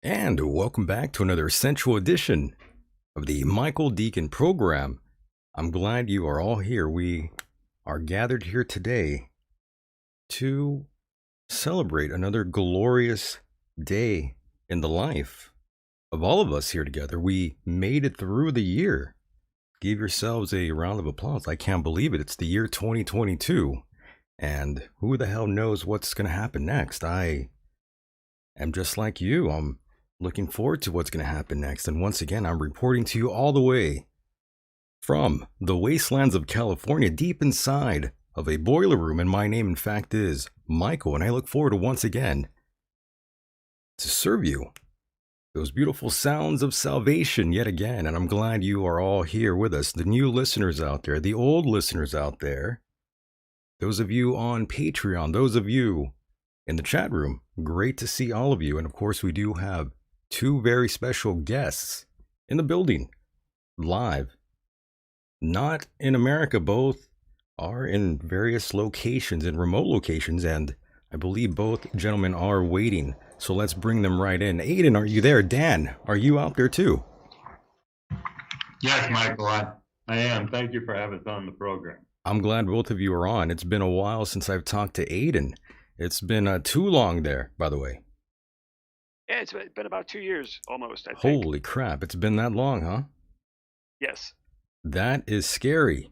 And welcome back to another essential edition of the Michael Decon program. I'm glad you are all here. We are gathered here today to celebrate another glorious day in the life of all of us here together. We made it through the year. Give yourselves a round of applause. I can't believe it. It's the year 2022. And who the hell knows what's going to happen next? I am just like you. I'm looking forward to what's going to happen next. And once again, I'm reporting to you all the way from the wastelands of California, deep inside of a boiler room. And my name, in fact, is Michael. And I look forward to once again to serve you those beautiful sounds of salvation yet again. And I'm glad you are all here with us. The new listeners out there, the old listeners out there, those of you on Patreon, those of you in the chat room, great to see all of you. And of course, we do have two very special guests in the building, live. Not in America, both are in various locations, in remote locations, and I believe both gentlemen are waiting. So let's bring them right in. Aiden, are you there? Dan, are you out there too? Yes, Michael, I am. Thank you for having us on the program. I'm glad both of you are on. It's been a while since I've talked to Aiden. It's been too long there, by the way. Yeah, it's been about 2 years almost, I think. Holy crap, it's been that long, huh? Yes. That is scary.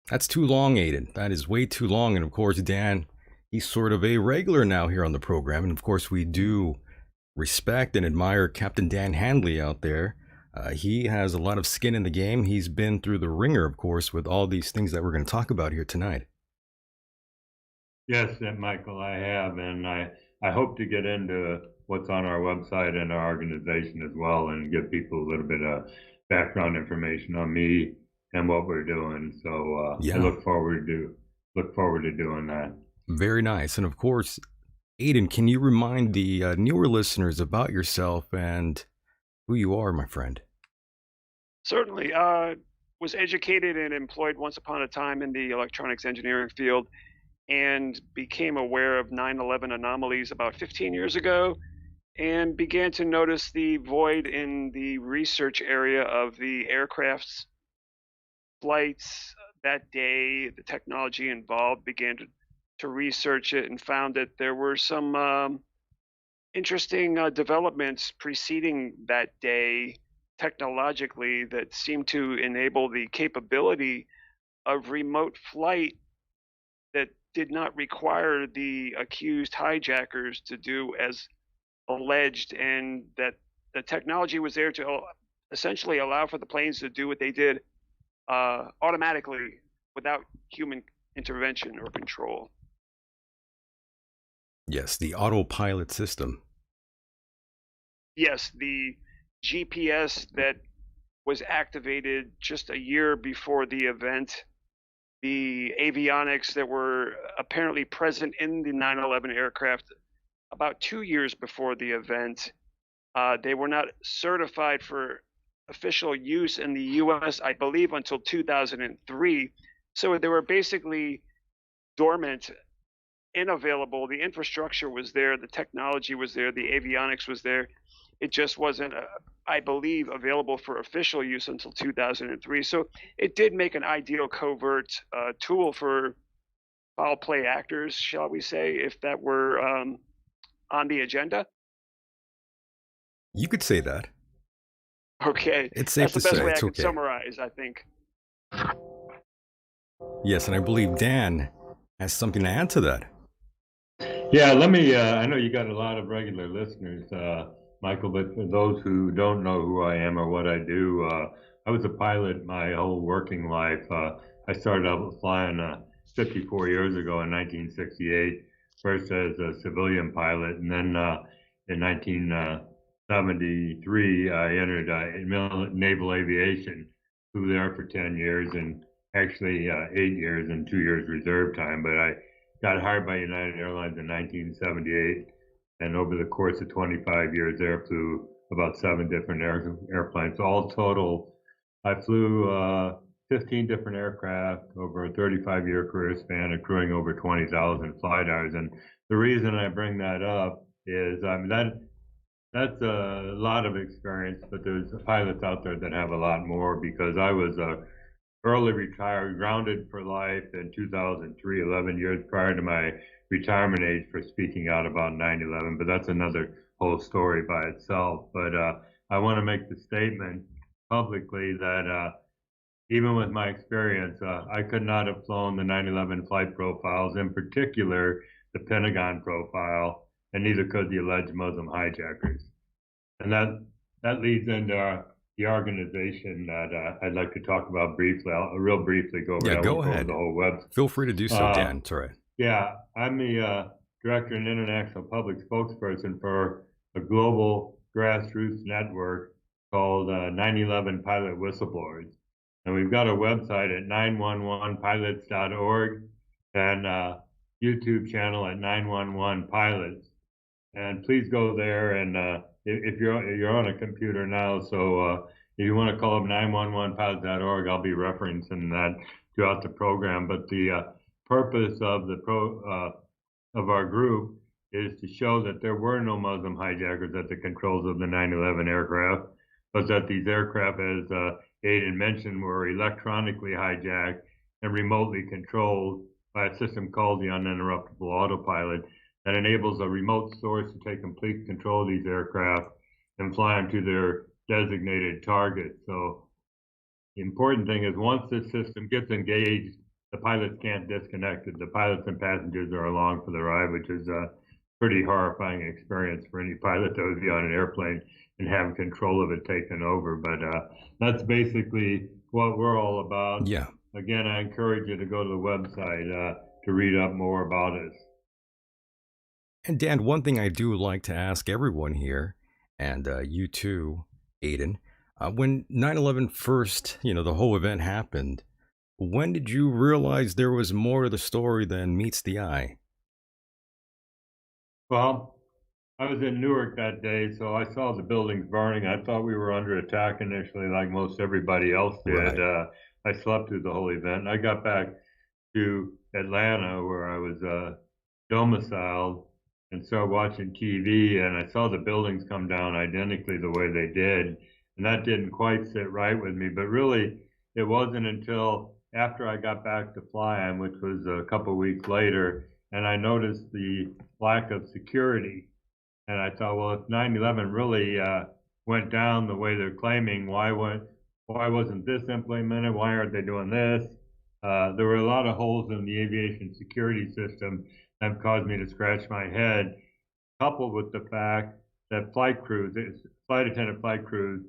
That's too long, Aiden. That is way too long. And of course, Dan, he's sort of a regular now here on the program. And of course, we do respect and admire Captain Dan Handley out there. He has a lot of skin in the game. He's been through the ringer, of course, with all these things that we're going to talk about here tonight. Yes, Michael, I have. And I hope to get into what's on our website and our organization as well and give people a little bit of background information on me and what we're doing. So I Yeah, look forward to doing that. very nice. And of course, Aiden, can you remind the newer listeners about yourself and who you are, my friend? Certainly. Was educated and employed once upon a time in the electronics engineering field and became aware of 9/11 anomalies about 15 years ago and began to notice the void in the research area of the aircraft's flights that day, the technology involved, began to research it and found that there were some interesting developments preceding that day technologically that seemed to enable the capability of remote flight that did not require the accused hijackers to do as alleged, and that the technology was there to essentially allow for the planes to do what they did automatically without human intervention or control. Yes, the autopilot system. Yes, the GPS that was activated just a year before the event, the avionics that were apparently present in the 9/11 aircraft about 2 years before the event. They were not certified for official use in the US, I believe, until 2003. So they were basically dormant, unavailable. The infrastructure was there, the technology was there, the avionics was there. It just wasn't, I believe, available for official use until 2003. So it did make an ideal covert tool for foul play actors, shall we say, if that were on the agenda. You could say that. Okay, It's safe that's to the best say. way I It's could okay. summarize, I think. Yes, and I believe Dan has something to add to that. Yeah, let me. I know you got a lot of regular listeners, Michael, but for those who don't know who I am or what I do, I was a pilot my whole working life. I started out flying 54 years ago in 1968, first as a civilian pilot, and then in 1973, I entered naval aviation, flew there for 10 years, and actually 8 years and 2 years reserve time, but I got hired by United Airlines in 1978, and over the course of 25 years there, flew about seven different airplanes. So all total, I flew 15 different aircraft over a 35-year career span, accruing over 20,000 flight hours. And the reason I bring that up is that's a lot of experience, but there's pilots out there that have a lot more, because I was early retired, grounded for life in 2003, 11 years prior to my retirement age for speaking out about 9/11. But that's another whole story by itself. But I want to make the statement publicly that even with my experience, I could not have flown the 9/11 flight profiles, in particular the Pentagon profile, and neither could the alleged Muslim hijackers. And that leads into the organization that I'd like to talk about briefly. I'll real briefly go over Yeah, it. I go won't go over ahead. the whole web. Feel free to do so, Dan. It's all right. Yeah, I'm the director and international public spokesperson for a global grassroots network called 9/11 Pilot Whistleblowers. And we've got a website at 911pilots.org and YouTube channel at 911 Pilots. And please go there, and if you're on a computer now, so if you want to call up 911pilots.org, I'll be referencing that throughout the program. But the purpose of of our group is to show that there were no Muslim hijackers at the controls of the 9/11 aircraft, but that these aircraft, as Aiden mentioned, were electronically hijacked and remotely controlled by a system called the uninterruptible autopilot that enables a remote source to take complete control of these aircraft and fly them to their designated targets. So the important thing is, once this system gets engaged, the pilots can't disconnect it. The pilots and passengers are along for the ride, which is a pretty horrifying experience for any pilot that would be on an airplane and have control of it taken over. But that's basically what we're all about. Yeah. Again, I encourage you to go to the website to read up more about us. And Dan, one thing I do like to ask everyone here, and you too, Aiden, When 9/11 first, the whole event happened, when did you realize there was more to the story than meets the eye? Well, I was in Newark that day, so I saw the buildings burning. I thought we were under attack initially, like most everybody else did. Right. I slept through the whole event. I got back to Atlanta, where I was domiciled, and started watching TV, and I saw the buildings come down identically the way they did, and that didn't quite sit right with me. But really, it wasn't until after I got back to flying, which was a couple weeks later, and I noticed the lack of security. And I thought, well, if 9/11 really went down the way they're claiming, why wasn't this implemented? Why aren't they doing this? There were a lot of holes in the aviation security system that caused me to scratch my head, coupled with the fact that flight attendant flight crews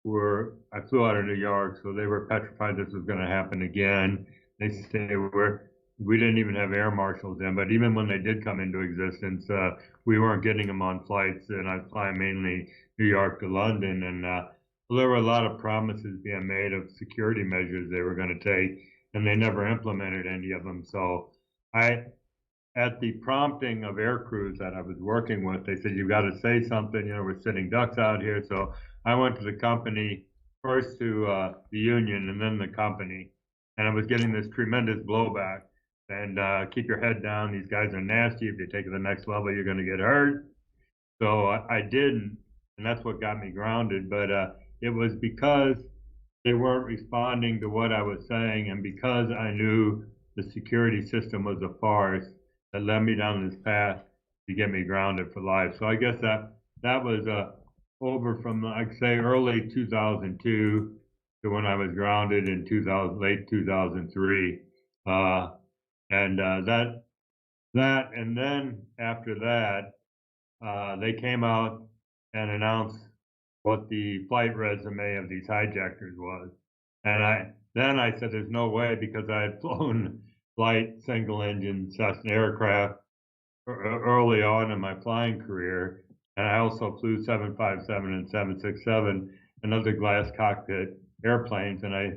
I flew out of New York, so they were petrified this was going to happen again. They say we didn't even have air marshals then, but even when they did come into existence, we weren't getting them on flights, and I fly mainly New York to London, and there were a lot of promises being made of security measures they were going to take, and they never implemented any of them. So I at the prompting of air crews that I was working with, they said, "You got to say something. We're sitting ducks out here." So I went to the company, first to the union and then the company, and I was getting this tremendous blowback. And keep your head down. These guys are nasty. If you take it to the next level, you're going to get hurt. So I didn't, and that's what got me grounded. But it was because they weren't responding to what I was saying, and because I knew the security system was a farce that led me down this path to get me grounded for life. So I guess that was over from I'd say early 2002 to when I was grounded in 2000, late 2003, and and then after that they came out and announced what the flight resume of these hijackers was. And I said, there's no way, because I had flown light single engine Cessna aircraft early on in my flying career. And I also flew 757 and 767 and other glass cockpit airplanes. And I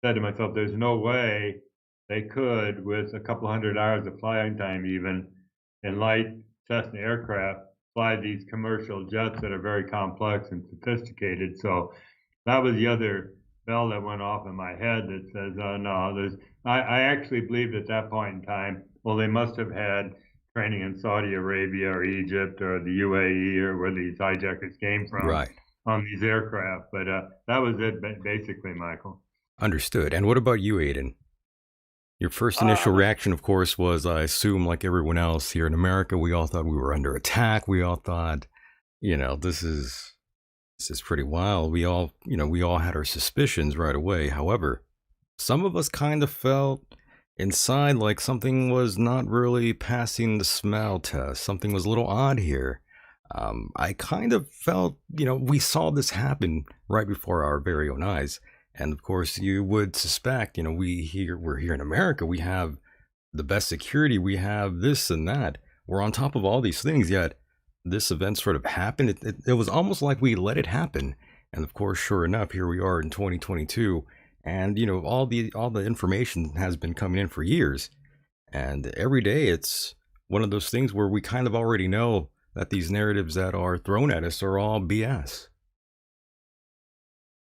said to myself, there's no way they could, with a couple hundred hours of flying time, even in light Cessna aircraft, fly these commercial jets that are very complex and sophisticated. So that was the other bell that went off in my head that says, oh no, I actually believed at that point in time, well, they must have had training in Saudi Arabia or Egypt or the UAE or where these hijackers came from Right. on these aircraft. But that was it, basically, Michael. Understood. And what about you, Aiden? Your first Uh, initial when reaction, of course, was I assume, like everyone else here in America, we all thought we were under attack. We all thought, this is pretty wild. We all had our suspicions right away. However, some of us kind of felt inside like something was not really passing the smell test. Something was a little odd here. I kind of felt, we saw this happen right before our very own eyes. And of course, you would suspect, we're here in America. We have the best security. We have this and that. We're on top of all these things. Yet this event sort of happened. It was almost like we let it happen. And of course, sure enough, here we are in 2022, and all the information has been coming in for years. And every day, it's one of those things where we kind of already know that these narratives that are thrown at us are all BS.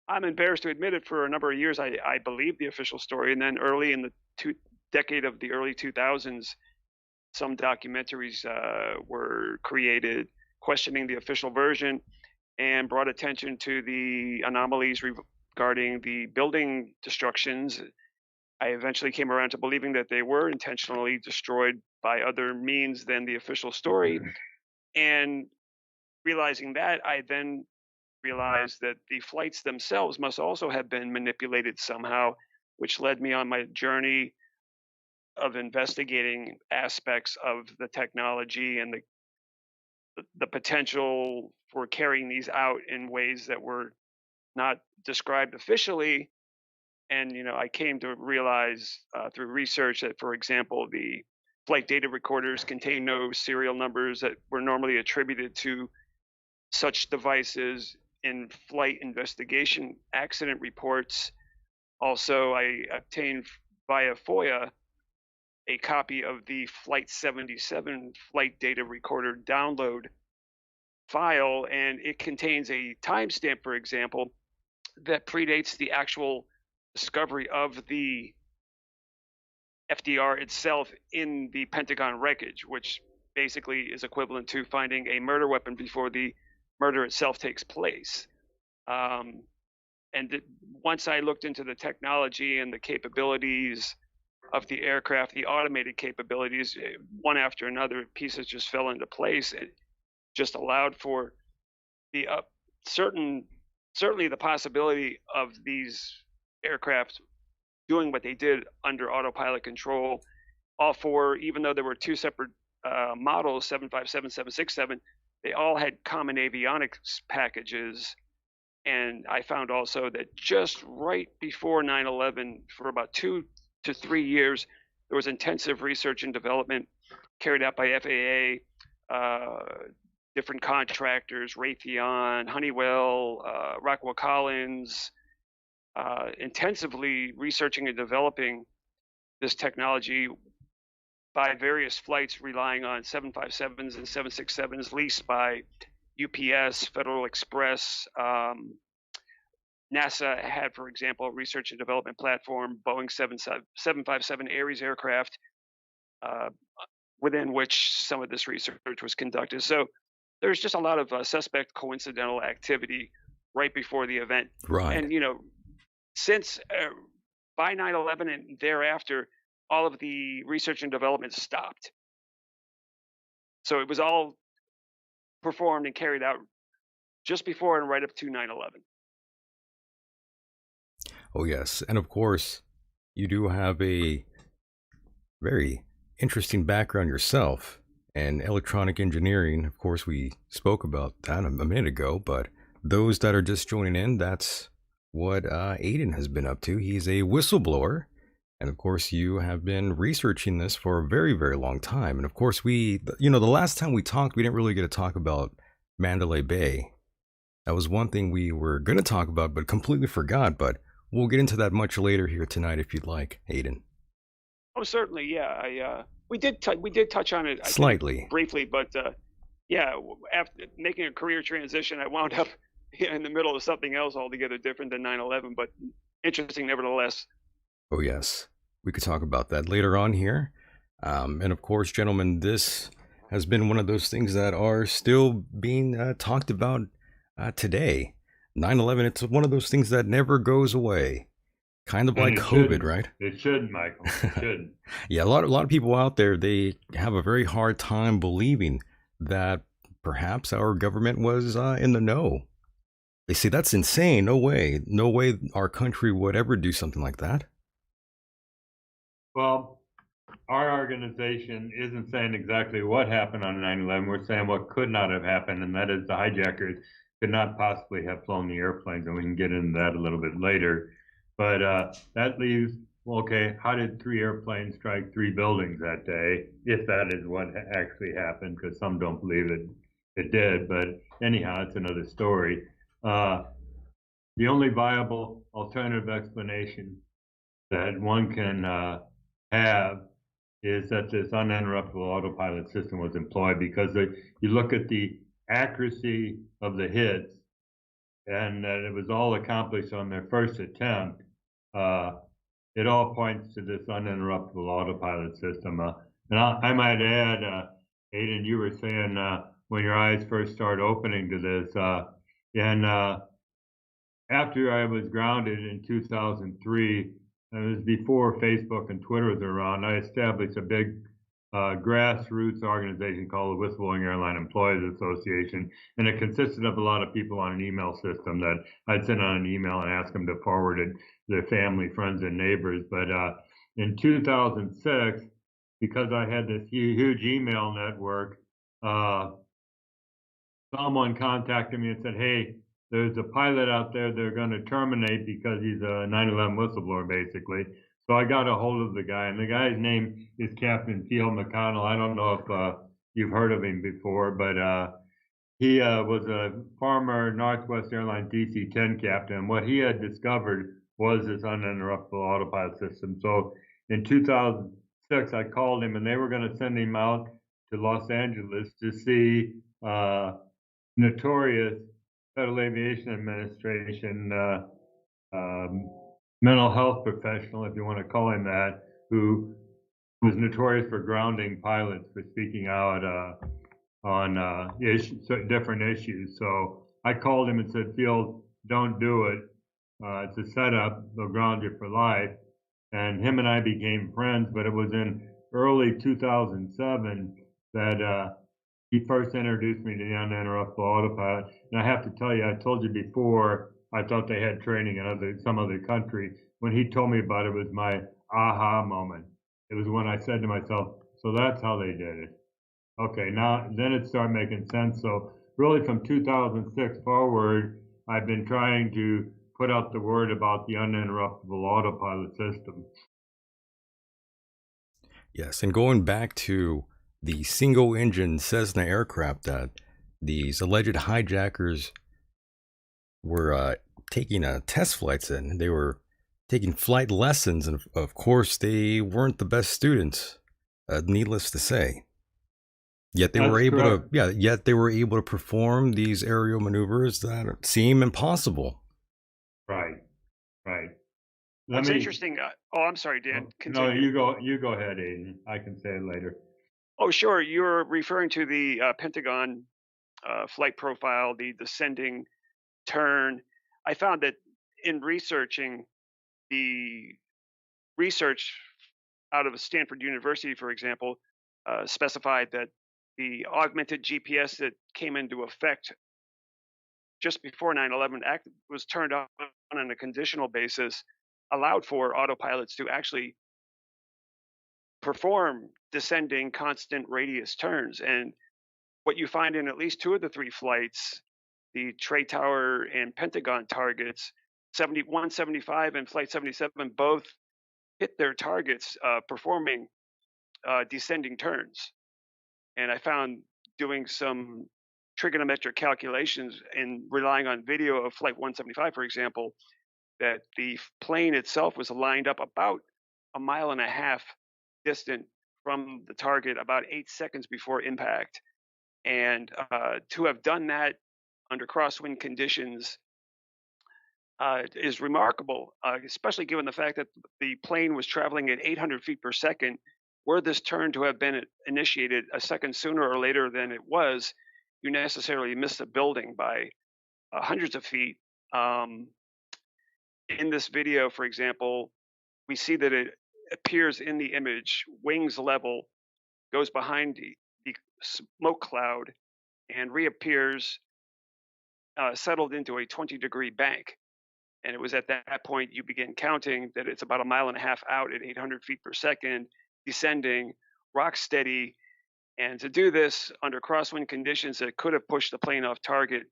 I'm embarrassed to admit it, for a number of years, I believed the official story, and then early in the decade of the early 2000s, some documentaries were created questioning the official version and brought attention to the anomalies regarding the building destructions. I eventually came around to believing that they were intentionally destroyed by other means than the official story. And realizing that, I then realized that the flights themselves must also have been manipulated somehow, which led me on my journey of investigating aspects of the technology and the potential for carrying these out in ways that were not described officially. And I came to realize through research that, for example, the flight data recorders contain no serial numbers that were normally attributed to such devices in-flight investigation accident reports. Also, I obtained via FOIA a copy of the Flight 77 flight data recorder download file, and it contains a timestamp, for example, that predates the actual discovery of the FDR itself in the Pentagon wreckage, which basically is equivalent to finding a murder weapon before the murder itself takes place. Um, and once I looked into the technology and the capabilities of the aircraft, the automated capabilities, one after another, pieces just fell into place. It just allowed for the certainly the possibility of these aircraft doing what they did under autopilot control. All four, even though there were two separate models, 757, 767, they all had common avionics packages. And I found also that just right before 9/11, for about 2 to 3 years, there was intensive research and development carried out by FAA, different contractors, Raytheon, Honeywell, Rockwell Collins, intensively researching and developing this technology by various flights relying on 757s and 767s leased by UPS, Federal Express. NASA had, for example, a research and development platform, Boeing 757 Ares aircraft, uh, within which some of this research was conducted. So there's just a lot of suspect coincidental activity right before the event. Right. And, since by 9/11 and thereafter, all of the research and development stopped. So it was all performed and carried out just before and right up to 9/11. Oh, yes. And of course, you do have a very interesting background yourself and electronic engineering. Of course, we spoke about that a minute ago, but those that are just joining in, that's what Aiden has been up to. He's a whistleblower. And of course, you have been researching this for a very, very long time. And of course, the last time we talked, we didn't really get to talk about Mandalay Bay. That was one thing we were going to talk about, but completely forgot. But we'll get into that much later here tonight if you'd like, Aiden. Oh, certainly, yeah. We did touch on it, I think, Slightly. briefly, but yeah, after making a career transition, I wound up in the middle of something else altogether different than 9/11, but interesting nevertheless. Oh, yes. We could talk about that later on here. And of course, gentlemen, this has been one of those things that are still being talked about today. 9/11, it's one of those things that never goes away. Kind of And like it COVID, shouldn't. right? It shouldn't, Michael. It shouldn't. Yeah, a lot of people out there, they have a very hard time believing that perhaps our government was in the know. They say that's insane. No way our country would ever do something like that. Well, our organization isn't saying exactly what happened on 9/11. We're saying what could not have happened, and that is the hijackers could not possibly have flown the airplanes, and we can get into that a little bit later. But that leaves, well, okay, how did 3 airplanes strike 3 buildings that day, if that is what actually happened, because some don't believe it did. But anyhow, it's another story. The only viable alternative explanation that one can have is that this uninterruptible autopilot system was employed, because you look at the accuracy of the hits and that it was all accomplished on their first attempt. It all points to this uninterruptible autopilot system. And I might add, Aiden, you were saying when your eyes first started opening to this, and after I was grounded in 2003, it was before Facebook and Twitter was around, I established a big grassroots organization called the Whistleblowing Airline Employees Association. And it consisted of a lot of people on an email system that I'd send out an email and ask them to forward it to their family, friends, and neighbors. But in 2006, because I had this huge email network, someone contacted me and said, hey, there's a pilot out there they're going to terminate because he's a 9/11 whistleblower, basically. So I got a hold of the guy, and the guy's name is Captain Field McConnell. I don't know if you've heard of him before, but He was a former Northwest Airlines DC-10 captain. What he had discovered was this uninterruptible autopilot system. So in 2006, I called him, and they were going to send him out to Los Angeles to see notorious Federal Aviation Administration um, mental health professional, if you want to call him that, who was notorious for grounding pilots for speaking out on different issues. So I called him and said, Field, don't do it. It's a setup. They'll ground you for life. And him and I became friends, but it was in early 2007 that he first introduced me to the uninterruptible autopilot. And I have to tell you, I told you before, I thought they had training in some other country. When he told me about it, it was my aha moment. It was when I said to myself, so that's how they did it. Okay, now then it started making sense. So really from 2006 forward, I've been trying to put out the word about the uninterruptible autopilot system. Yes, and going back to the single engine Cessna aircraft that these alleged hijackers were taking test flights in, they were taking flight lessons, and of course, they weren't the best students, needless to say. Yet they were That's able correct. yet they were able to perform these aerial maneuvers that seem impossible. Right, right. Let What's me, interesting, oh, I'm sorry, Dan, no, continue. you go ahead, Aiden. I can say it later. Oh, sure. You're referring to the Pentagon flight profile, the descending turn. I found that in researching the research out of Stanford University, for example, specified that the augmented GPS that came into effect just before 9/11 act was turned on a conditional basis, allowed for autopilots to actually perform descending constant radius turns. And what you find in at least two of the three flights, the Trade Tower and Pentagon targets, 175 and Flight 77, both hit their targets performing descending turns. And I found doing some trigonometric calculations and relying on video of Flight 175, for example, that the plane itself was lined up about a mile and a half distant from the target, about 8 seconds before impact. And to have done that under crosswind conditions is remarkable, especially given the fact that the plane was traveling at 800 feet per second. Were this turn to have been initiated a second sooner or later than it was, you necessarily miss a building by hundreds of feet. Um, in this video, for example, we see that it appears in the image, wings level, goes behind the smoke cloud, and reappears settled into a 20-degree bank. And it was at that point you begin counting that it's about a mile and a half out at 800 feet per second, descending, rock steady. And to do this under crosswind conditions that could have pushed the plane off target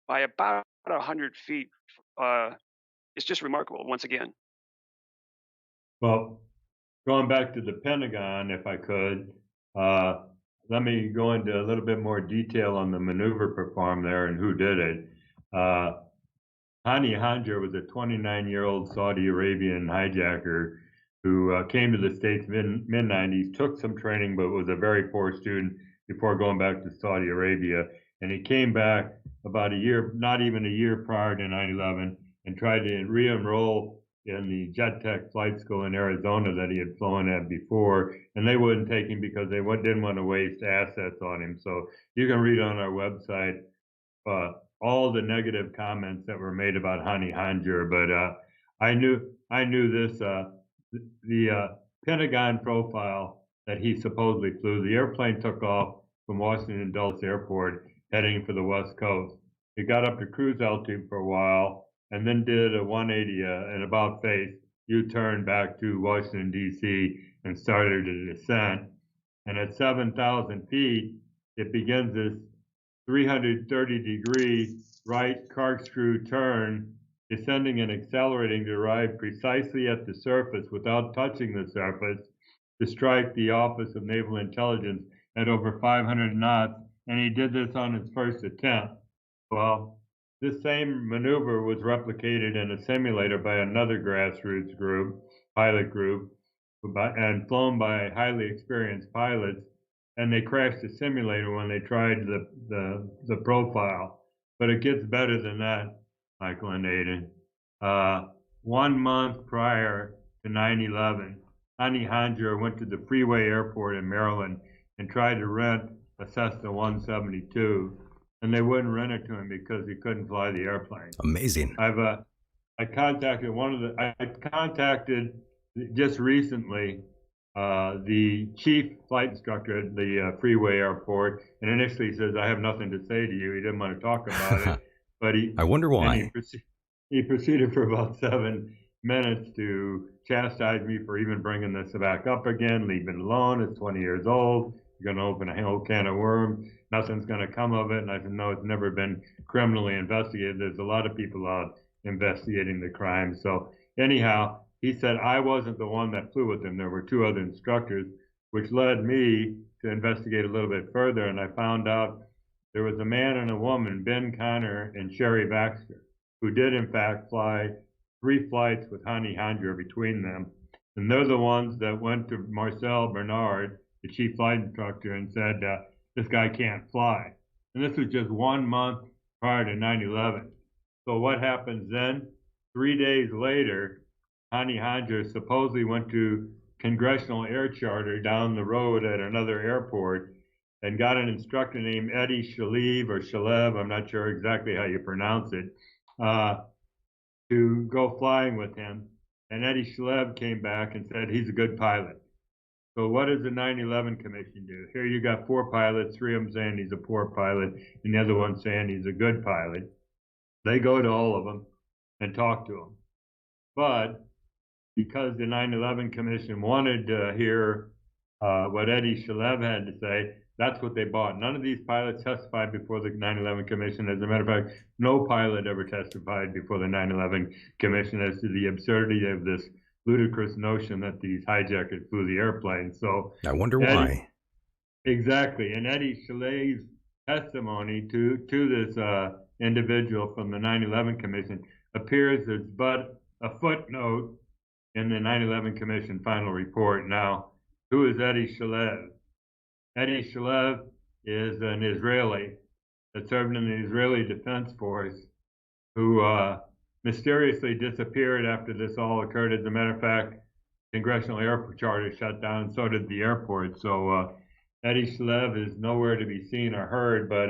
by about 100 feet, it's just remarkable once again. Well, going back to the Pentagon, if I could, let me go into a little bit more detail on the maneuver performed there and who did it. Hani Hanjar was a 29-year-old Saudi Arabian hijacker who came to the States mid-90s, took some training, but was a very poor student before going back to Saudi Arabia. And he came back about a year, not even a year prior to 9/11, and tried to re-enroll in the jet tech flight school in Arizona that he had flown at before, and they wouldn't take him because they didn't want to waste assets on him. So you can read on our website all the negative comments that were made about Hani Hanjar, but I knew this the Pentagon profile that he supposedly flew. The airplane took off from Washington Dulles Airport, heading for the West Coast. It got up to cruise altitude for a while, and then did a 180 an about face U-turn back to Washington D.C. and started a descent. And at 7,000 feet, it begins this 330-degree right corkscrew turn, descending and accelerating to arrive precisely at the surface without touching the surface, to strike the Office of Naval Intelligence at over 500 knots and he did this on his first attempt. Well, this same maneuver was replicated in a simulator by another grassroots group, pilot group, and flown by highly experienced pilots, and they crashed the simulator when they tried the profile. But it gets better than that, Michael and Aiden. 1 month prior to 9/11, Hani Hanjour went to the Freeway Airport in Maryland and tried to rent a Cessna 172, and they wouldn't rent it to him because he couldn't fly the airplane. Amazing. I contacted I contacted just recently the chief flight instructor at the Freeway Airport, and initially he says, "I have nothing to say to you." He didn't want to talk about it, but I wonder why. He proceeded for about 7 minutes to chastise me for even bringing this back up again. Leave it alone. It's 20 years old. You're going to open a whole can of worms. Nothing's going to come of it. And I said, no, it's never been criminally investigated. There's a lot of people out investigating the crime. So anyhow, he said I wasn't the one that flew with him. There were two other instructors, which led me to investigate a little bit further. And I found out there was a man and a woman, Ben Connor and Sherry Baxter, who did in fact fly 3 flights with Hani Hanjour between them. And they're the ones that went to Marcel Bernard, the chief flight instructor, and said, this guy can't fly. And this was just 1 month prior to 9/11. So what happens then? 3 days later, Hani Hanjour supposedly went to Congressional Air Charter down the road at another airport and got an instructor named Eddie Shalev, I'm not sure exactly how you pronounce it, to go flying with him. And Eddie Shalev came back and said he's a good pilot. So what does the 9/11 Commission do? Here you got 4 pilots, 3 of them saying he's a poor pilot, and the other one saying he's a good pilot. They go to all of them and talk to him. But because the 9/11 Commission wanted to hear what Eddie Shalev had to say, that's what they bought. None of these pilots testified before the 9/11 Commission. As a matter of fact, no pilot ever testified before the 9/11 Commission as to the absurdity of this ludicrous notion that these hijackers flew the airplane. So I wonder why. Exactly. And Eddie Shalev's testimony to this individual from the 9/11 Commission appears as but a footnote in the 9/11 Commission final report. Now, who is Eddie Shalev? Eddie Shalev is an Israeli that served in the Israeli Defense Force who mysteriously disappeared after this all occurred. As a matter of fact, Congressional Air Charter shut down, and so did the airport. So Eddie Shalev is nowhere to be seen or heard, but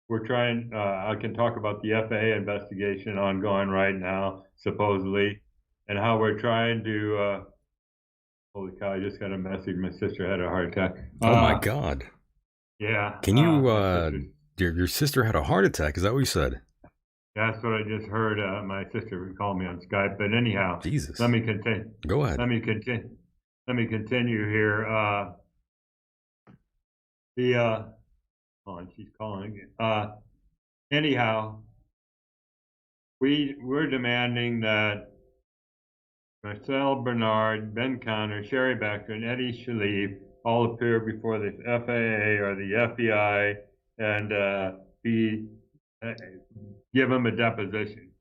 we're trying, I can talk about the FAA investigation ongoing right now, supposedly, and how we're trying to, holy cow, I just got a message. My sister had a heart attack. Oh my God. Yeah. Can you, your sister had a heart attack? Is that what you said? That's what I just heard. My sister called me on Skype. But anyhow, Jesus. Let me continue. Go ahead. Let me continue here. She's calling again. Anyhow, we're demanding that Marcel Bernard, Ben Connor, Sherry Baxter, and Eddie Shalev all appear before the FAA or the FBI and give him a deposition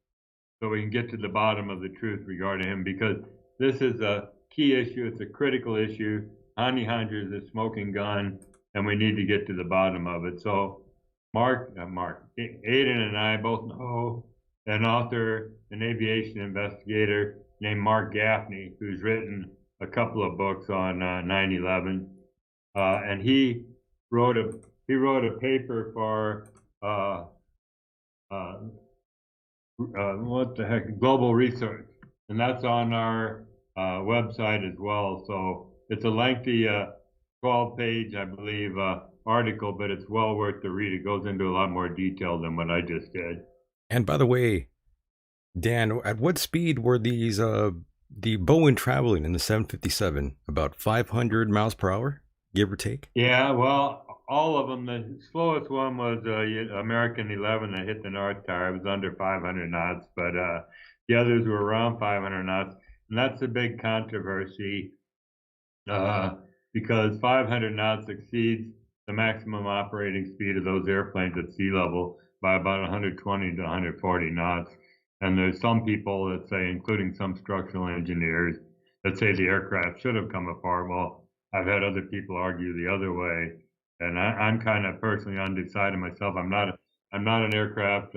so we can get to the bottom of the truth regarding him, because this is a key issue. It's a critical issue. Hani Hanjour is a smoking gun, and we need to get to the bottom of it. So Aiden and I both know an author, an aviation investigator named Mark Gaffney, who's written a couple of books on 9/11, and he wrote a paper for Global Research, and that's on our website as well. So it's a lengthy 12-page, I believe, article, but it's well worth the read. It goes into a lot more detail than what I just did. And by the way, Dan, at what speed were these the Boeing traveling in the 757? About 500 miles per hour, give or take? Yeah, well, all of them. The slowest one was American 11 that hit the North Tower. It was under 500 knots, but the others were around 500 knots. And that's a big controversy because 500 knots exceeds the the maximum operating speed of those airplanes at sea level by about 120 to 140 knots. And there's some people that say, including some structural engineers, that say the aircraft should have come apart. Well, I've had other people argue the other way, and I'm kind of personally undecided myself. I'm not an aircraft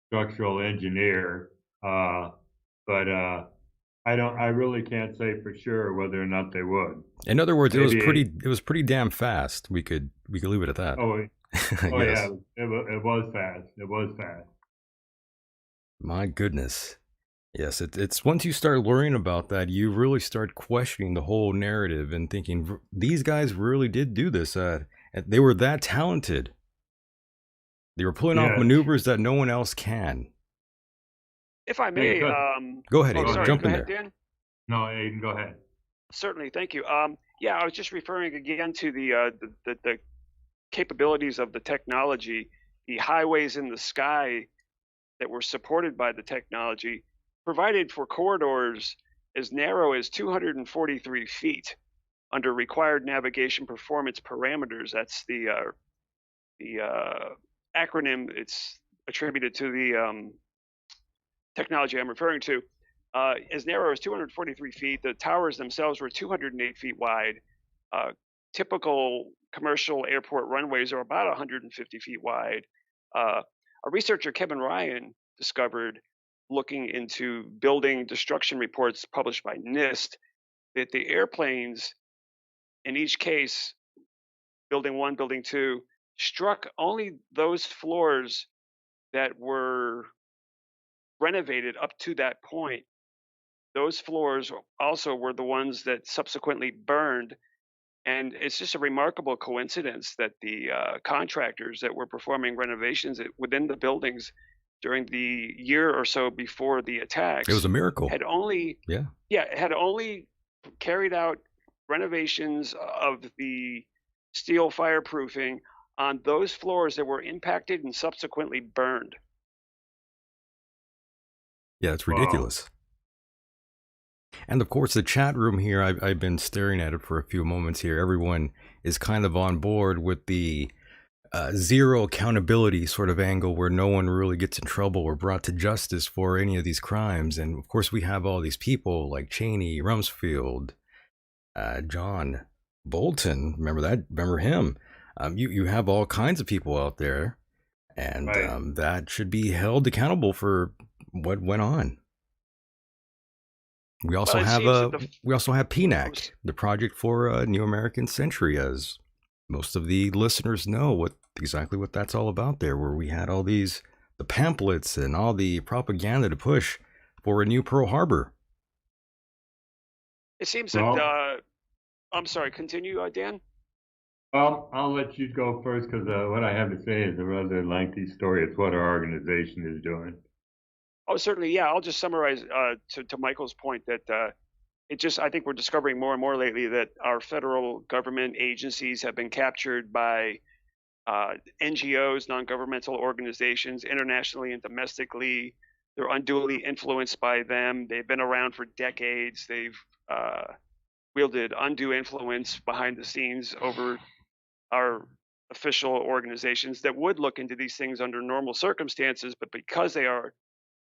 structural engineer, uh, but I really can't say for sure whether or not they would. In other words, Maybe. it was pretty damn fast. We could leave it at that. Oh, I oh yeah, guess. it was fast. It was fast. My goodness. Yes, it's once you start learning about that, you really start questioning the whole narrative and thinking these guys really did do this. And they were that talented. They were pulling off Yes, maneuvers that no one else can. If I they may, could. Go ahead, oh, Go Aiden. sorry, ahead. Jump go in ahead, there. Dan. No, Aiden, go ahead. Certainly, thank you. Yeah, I was just referring again to the capabilities of the technology, the highways in the sky that were supported by the technology, provided for corridors as narrow as 243 feet under required navigation performance parameters. That's the acronym. It's attributed to the technology I'm referring to. As narrow as 243 feet. The towers themselves were 208 feet wide. Uh, Typical commercial airport runways are about 150 feet wide. A researcher, Kevin Ryan, discovered, looking into building destruction reports published by NIST, that the airplanes in each case, building one, building two, struck only those floors that were renovated up to that point. Those floors also were the ones that subsequently burned. And it's just a remarkable coincidence that the contractors that were performing renovations within the buildings during the year or so before the It was attacks a miracle. had only, Yeah. yeah, had only carried out renovations of the steel fireproofing on those floors that were impacted and subsequently burned. Yeah, it's Wow. ridiculous. And of course, the chat room here, I've been staring at it for a few moments here. Everyone is kind of on board with the zero accountability sort of angle where no one really gets in trouble or brought to justice for any of these crimes. And of course, we have all these people like Cheney, Rumsfeld, John Bolton. Remember him? You have all kinds of people out there, and Right. that should be held accountable for what went on. We Well, also it have seems that oh, PNAC, the Project for a New American Century, as most of the listeners know exactly what that's all about. There, where we had all the pamphlets and all the propaganda to push for a new Pearl Harbor. it seems that Well, I'm sorry. Continue, Dan. I'll let you go first because what I have to say is a rather lengthy story. It's what our organization is doing. Oh, certainly. Yeah, I'll just summarize to Michael's point that it just I think we're discovering more and more lately that our federal government agencies have been captured by NGOs, non-governmental organizations, internationally and domestically. They're unduly influenced by them. They've been around for decades. They've wielded undue influence behind the scenes over our official organizations that would look into these things under normal circumstances, but because they are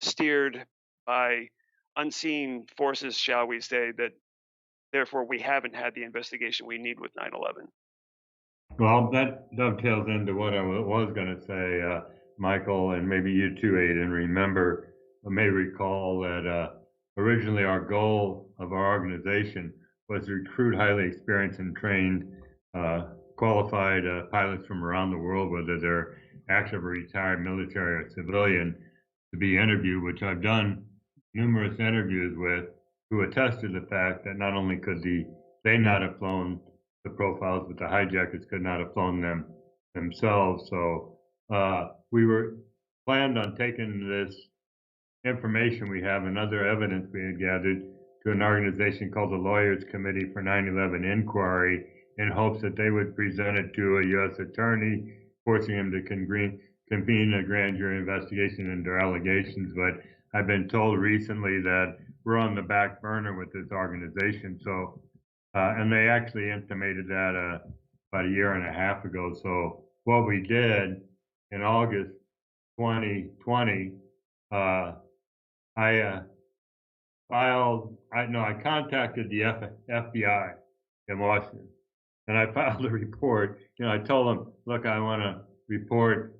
steered by unseen forces, shall we say, that therefore we haven't had the investigation we need with 9/11. Well, that dovetails into what I was going to say, Michael, and maybe you too, Aiden. Remember, may recall that originally our goal of our organization was to recruit highly experienced and trained, qualified pilots from around the world, whether they're active or retired military or civilian, to be interviewed, which I've done numerous interviews with, who attest to the fact that not only could they not have flown the profiles, but the hijackers could not have flown them themselves. So we were planned on taking this information we have and other evidence we had gathered to an organization called the Lawyers Committee for 9/11 Inquiry in hopes that they would present it to a U.S. attorney, forcing him to convene a grand jury investigation into allegations. But I've been told recently that we're on the back burner with this organization. So and they actually intimated that about a year and a half ago. So what we did in August 2020, uh, I I contacted the FBI in Washington, and I filed a report. I told them, look, I want to report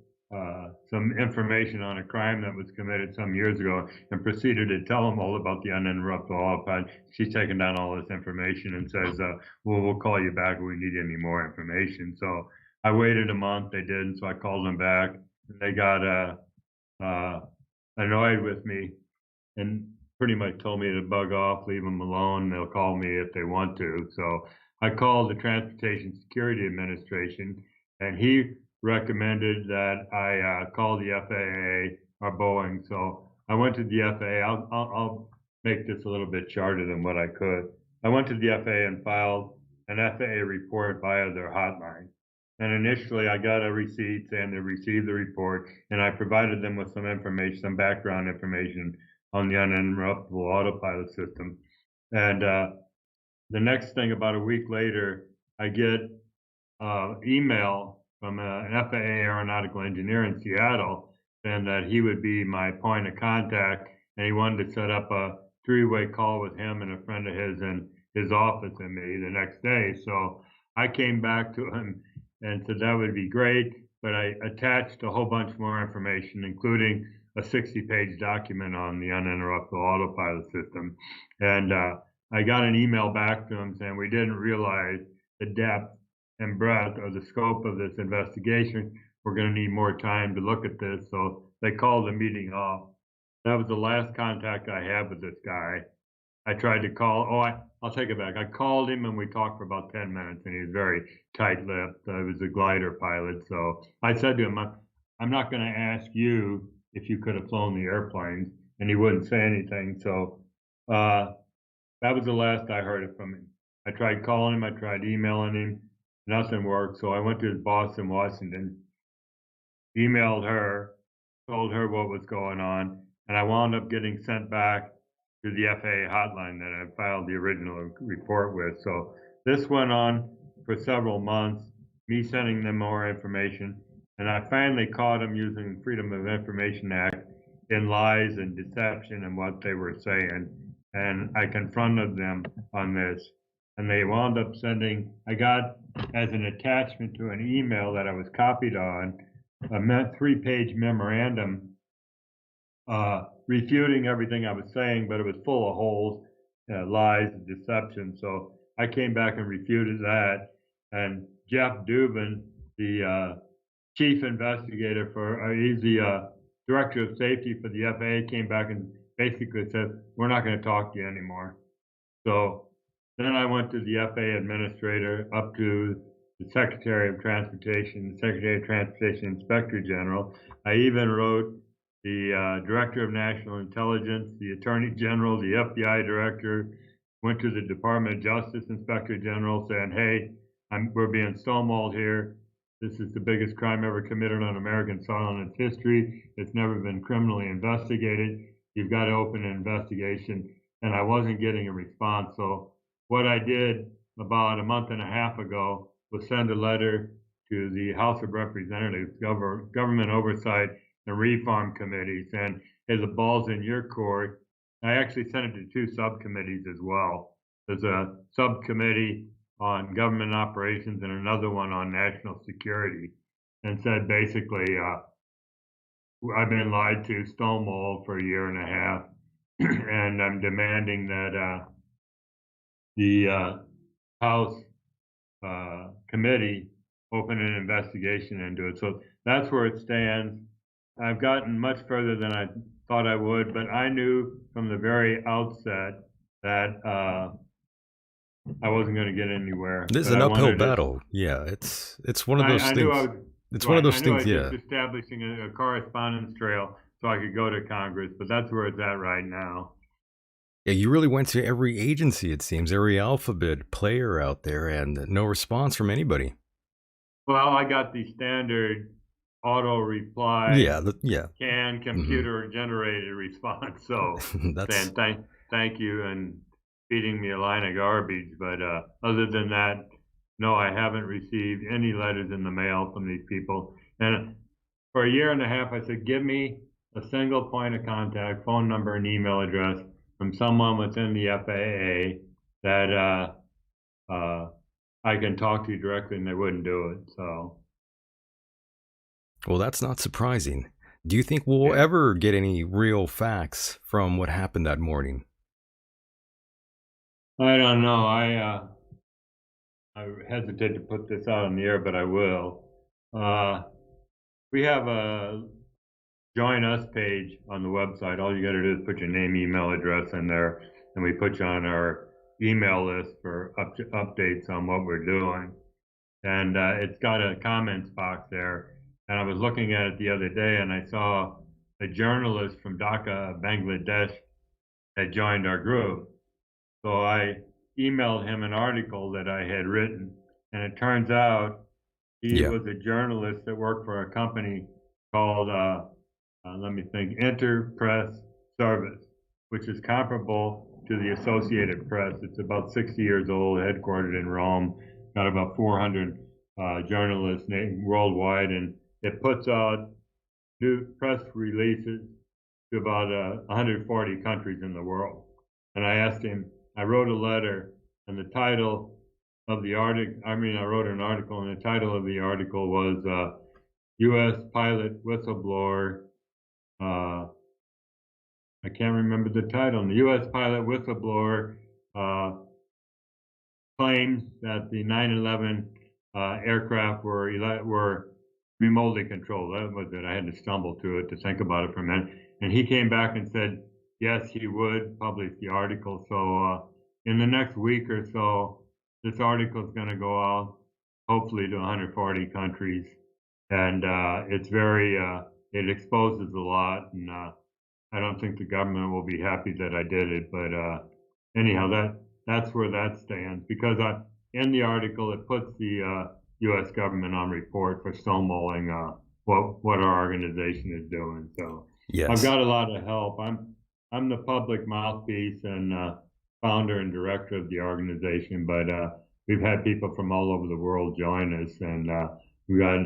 some information on a crime that was committed some years ago, and proceeded to tell them all about the uninterruptible autopilot. She's taken down all this information and says, well, we'll call you back if we need any more information. So I waited a month. They didn't, so I called them back. And they got uh, annoyed with me and pretty much told me to bug off, leave them alone. They'll call me if they want to. So I called the Transportation Security Administration, and he recommended that I call the FAA or Boeing. So I went to the FAA. I'll make this a little bit shorter than what I could. I went to the FAA and filed an FAA report via their hotline. And initially, I got a receipt saying they received the report, and I provided them with some information, some background information on the uninterruptible autopilot system. And the next thing, about a week later, I get email from an FAA aeronautical engineer in Seattle saying that he would be my point of contact, and he wanted to set up a three-way call with him and a friend of his in his office and me the next day. So I came back to him and said that would be great, but I attached a whole bunch more information, including a 60-page document on the uninterruptible autopilot system. And I got an email back to him saying we didn't realize the depth and breadth or the scope of this investigation. We're going to need more time to look at this. So they called the meeting off. That was the last contact I had with this guy. I tried to call. I'll take it back. I called him and we talked for about 10 minutes, and he was very tight-lipped. I was a glider pilot. So I said to him, I'm not going to ask you if you could have flown the airplanes, and he wouldn't say anything. So that was the last I heard from him. I tried calling him. I tried emailing him. Nothing worked. So I went to his boss in Washington, emailed her, told her what was going on, and I wound up getting sent back to the FAA hotline that I filed the original report with. So this went on for several months, me sending them more information, and I finally caught them using the Freedom of Information Act in lies and deception and what they were saying. And I confronted them on this, and they wound up sending, I got as an attachment to an email that I was copied on, a 3-page memorandum refuting everything I was saying, but it was full of holes, lies, and deception. So I came back and refuted that. And Jeff Dubin, the chief investigator he's the director of safety for the FAA, came back and basically said, we're not going to talk to you anymore. So then I went to the FAA administrator, up to the Secretary of Transportation, the Secretary of Transportation Inspector General. I even wrote the Director of National Intelligence, the Attorney General, the FBI Director, went to the Department of Justice Inspector General saying, hey, we're being stonewalled here. This is the biggest crime ever committed on American soil in its history. It's never been criminally investigated. You've got to open an investigation. And I wasn't getting a response. So what I did about a month and a half ago was send a letter to the House of Representatives, Government Oversight and Reform Committee, saying, hey, the ball's in your court. I actually sent it to 2 subcommittees as well. There's a subcommittee on government operations and another one on national security, and said basically, I've been lied to, stonewalled for a year and a half, and I'm demanding that the House committee open an investigation into it. So that's where it stands. I've gotten much further than I thought I would, but I knew from the very outset that I wasn't going to get anywhere. This is an uphill battle. Yeah, it's one of those things. It's one of those things. Yeah, just establishing a correspondence trail so I could go to Congress, but that's where it's at right now. Yeah, you really went to every agency, it seems, every alphabet player out there, and no response from anybody. Well, I got the standard auto reply. Can computer generated response. So that's saying thank you and feeding me a line of garbage. But other than that, no, I haven't received any letters in the mail from these people. And for a year and a half, I said, give me a single point of contact, phone number and email address from someone within the FAA that I can talk to directly, and they wouldn't do it. So, Well, that's not surprising. Do you think we'll yeah, ever get any real facts from what happened that morning? I don't know. I hesitate to put this out on the air, but I will. Uh, we have a join us page on the website. All you got to do is put your name, email address in there, and we put you on our email list for updates on what we're doing. And it's got a comments box there. And I was looking at it the other day, and I saw a journalist from Dhaka, Bangladesh, had joined our group. So I emailed him an article that I had written, and it turns out he Yeah. was a journalist that worked for a company called, let me think, Interpress Service, which is comparable to the Associated Press. It's about 60 years old, headquartered in Rome, got about 400 journalists worldwide, and it puts out new press releases to about 140 countries in the world. And I asked him, I wrote a letter, and the title of the article, I wrote an article, and the title of the article was U.S. pilot whistleblower. I can't remember the title. And the U.S. pilot whistleblower claims that the 9/11 aircraft were remotely controlled. That was it. I had to stumble through it to think about it for a minute. And he came back and said, yes, he would publish the article. So in the next week or so, this article is going to go out, hopefully to 140 countries. And it exposes a lot. And I don't think the government will be happy that I did it. But anyhow, that's where that stands. Because in the article, it puts the U.S. government on report for stonewalling what our organization is doing. So I've Yes. got a lot of help. I'm the public mouthpiece and founder and director of the organization, but we've had people from all over the world join us, and we've got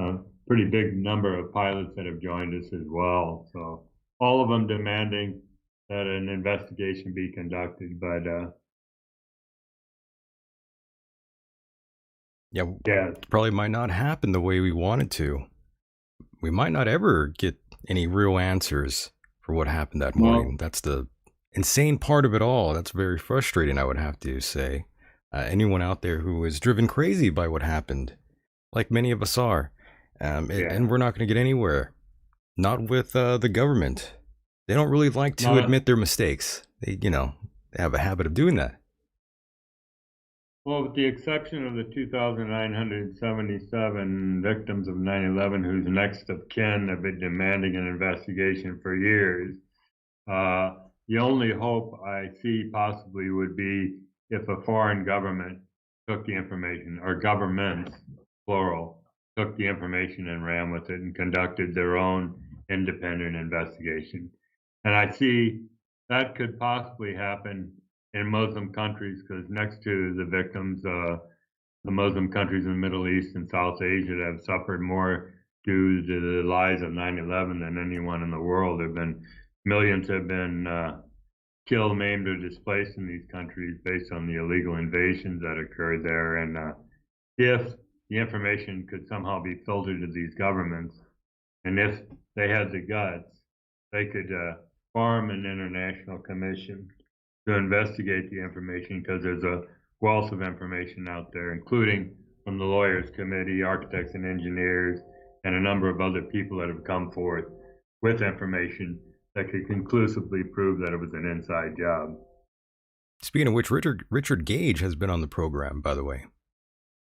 a pretty big number of pilots that have joined us as well. So all of them demanding that an investigation be conducted, but Yeah, yeah, probably might not happen the way we wanted to. We might not ever get any real answers for what happened that morning. well, That's the insane part of it all. That's very frustrating, I would have to say. Anyone out there who is driven crazy by what happened, like many of us are, yeah, and we're not going to get anywhere. Not with the government. They don't really like to not a, admit their mistakes. They have a habit of doing that. well, with the exception of the 2,977 victims of 9/11 whose next of kin have been demanding an investigation for years, the only hope I see possibly would be if a foreign government took the information, or governments, plural, took the information and ran with it and conducted their own independent investigation. And I see that could possibly happen in Muslim countries because next to the victims, the Muslim countries in the Middle East and South Asia that have suffered more due to the lies of 9/11 than anyone in the world. There have been millions have been killed, maimed, or displaced in these countries based on the illegal invasions that occurred there. And if the information could somehow be filtered to these governments, and if they had the guts, they could form an international commission to investigate the information because there's a wealth of information out there, including from the Lawyers Committee, architects and engineers, and a number of other people that have come forth with information that could conclusively prove that it was an inside job. Speaking of which, Richard Gage has been on the program, by the way,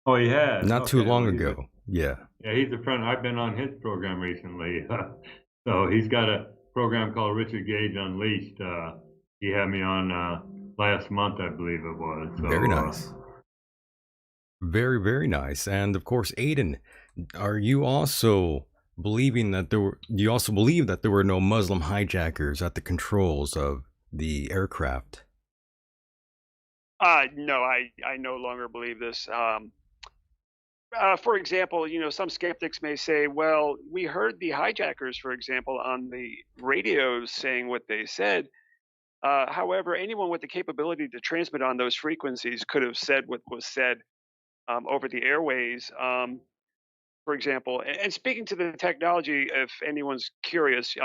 Oh, he has. not too Okay. long Well, ago. Yeah. he's a friend. I've been on his program recently. So he's got a program called Richard Gage Unleashed. He had me on last month, I believe it was. So Very nice. Very, very nice. And of course, Aiden, are you also believing that do you also believe that there were no Muslim hijackers at the controls of the aircraft? No, I no longer believe this. For example, some skeptics may say, well, we heard the hijackers, for example, on the radios saying what they said. However, anyone with the capability to transmit on those frequencies could have said what was said over the airways. For example, and speaking to the technology, if anyone's curious,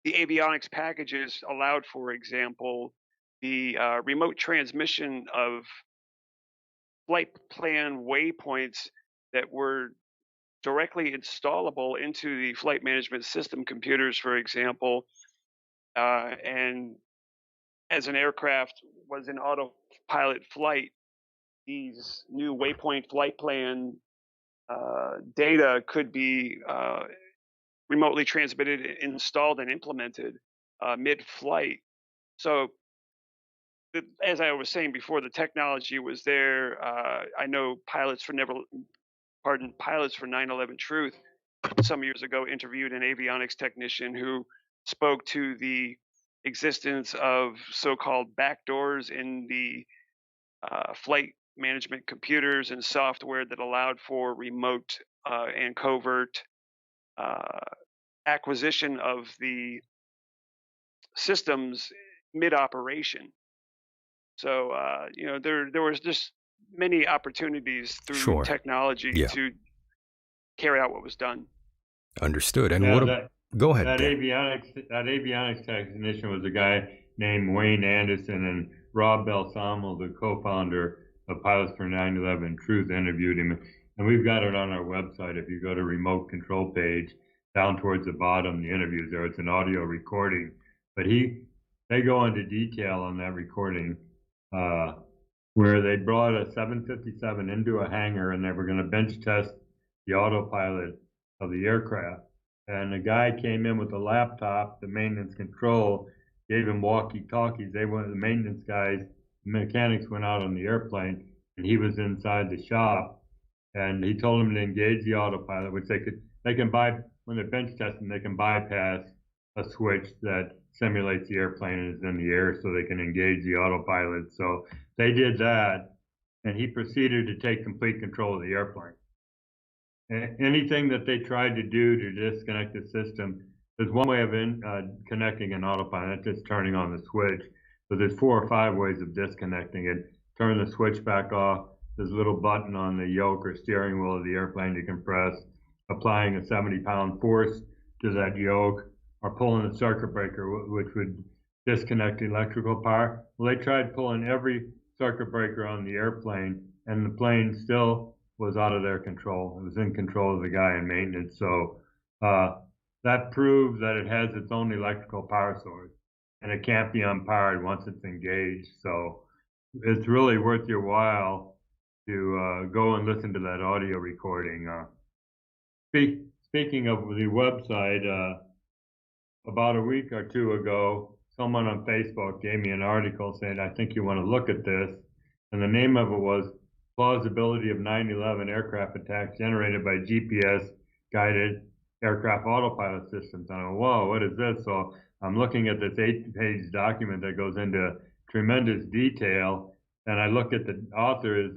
the avionics packages allowed, for example, the remote transmission of flight plan waypoints that were directly installable into the flight management system computers, for example. And as an aircraft was in autopilot flight, these new waypoint flight plan data could be remotely transmitted, installed, and implemented mid-flight. So, as I was saying before, the technology was there. I know pilots for 9/11 Truth some years ago interviewed an avionics technician who spoke to the existence of so-called backdoors in the flight management computers and software that allowed for remote and covert uh, acquisition of the systems mid-operation. So there was just many opportunities through Sure. technology Yeah. to carry out what was done. Understood. And Yeah, what? Go ahead, that Dan. avionics technician was a guy named Wayne Anderson, and Rob Balsamo, the co-founder of Pilots for 9/11 Truth, interviewed him, and we've got it on our website. If you go to remote control page, down towards the bottom, the interviews there. It's an audio recording, but they go into detail on that recording, uh, where they brought a 757 into a hangar and they were going to bench test the autopilot of the aircraft. And the guy came in with a laptop, the maintenance control, gave him walkie-talkies. The maintenance guys, the mechanics went out on the airplane, and he was inside the shop. And he told them to engage the autopilot, which they can buy when they're bench testing. They can bypass a switch that simulates the airplane and is in the air, so they can engage the autopilot. So they did that, and he proceeded to take complete control of the airplane. Anything that they tried to do to disconnect the system, there's one way of connecting an autopilot, just turning on the switch. But there's 4 or 5 ways of disconnecting it. Turn the switch back off. There's a little button on the yoke or steering wheel of the airplane you can press, applying a 70-pound force to that yoke, or pulling the circuit breaker, which would disconnect the electrical power. Well, they tried pulling every circuit breaker on the airplane, and the plane still was out of their control. It was in control of the guy in maintenance. So that proves that it has its own electrical power source, and it can't be unpowered once it's engaged. So it's really worth your while to go and listen to that audio recording. Speaking of the website, about a week or two ago, someone on Facebook gave me an article saying, I think you want to look at this. And the name of it was Plausibility of 9/11 Aircraft Attacks Generated by GPS Guided Aircraft Autopilot Systems. And I go, whoa, what is this? So I'm looking at this 8-page document that goes into tremendous detail. And I look at the author is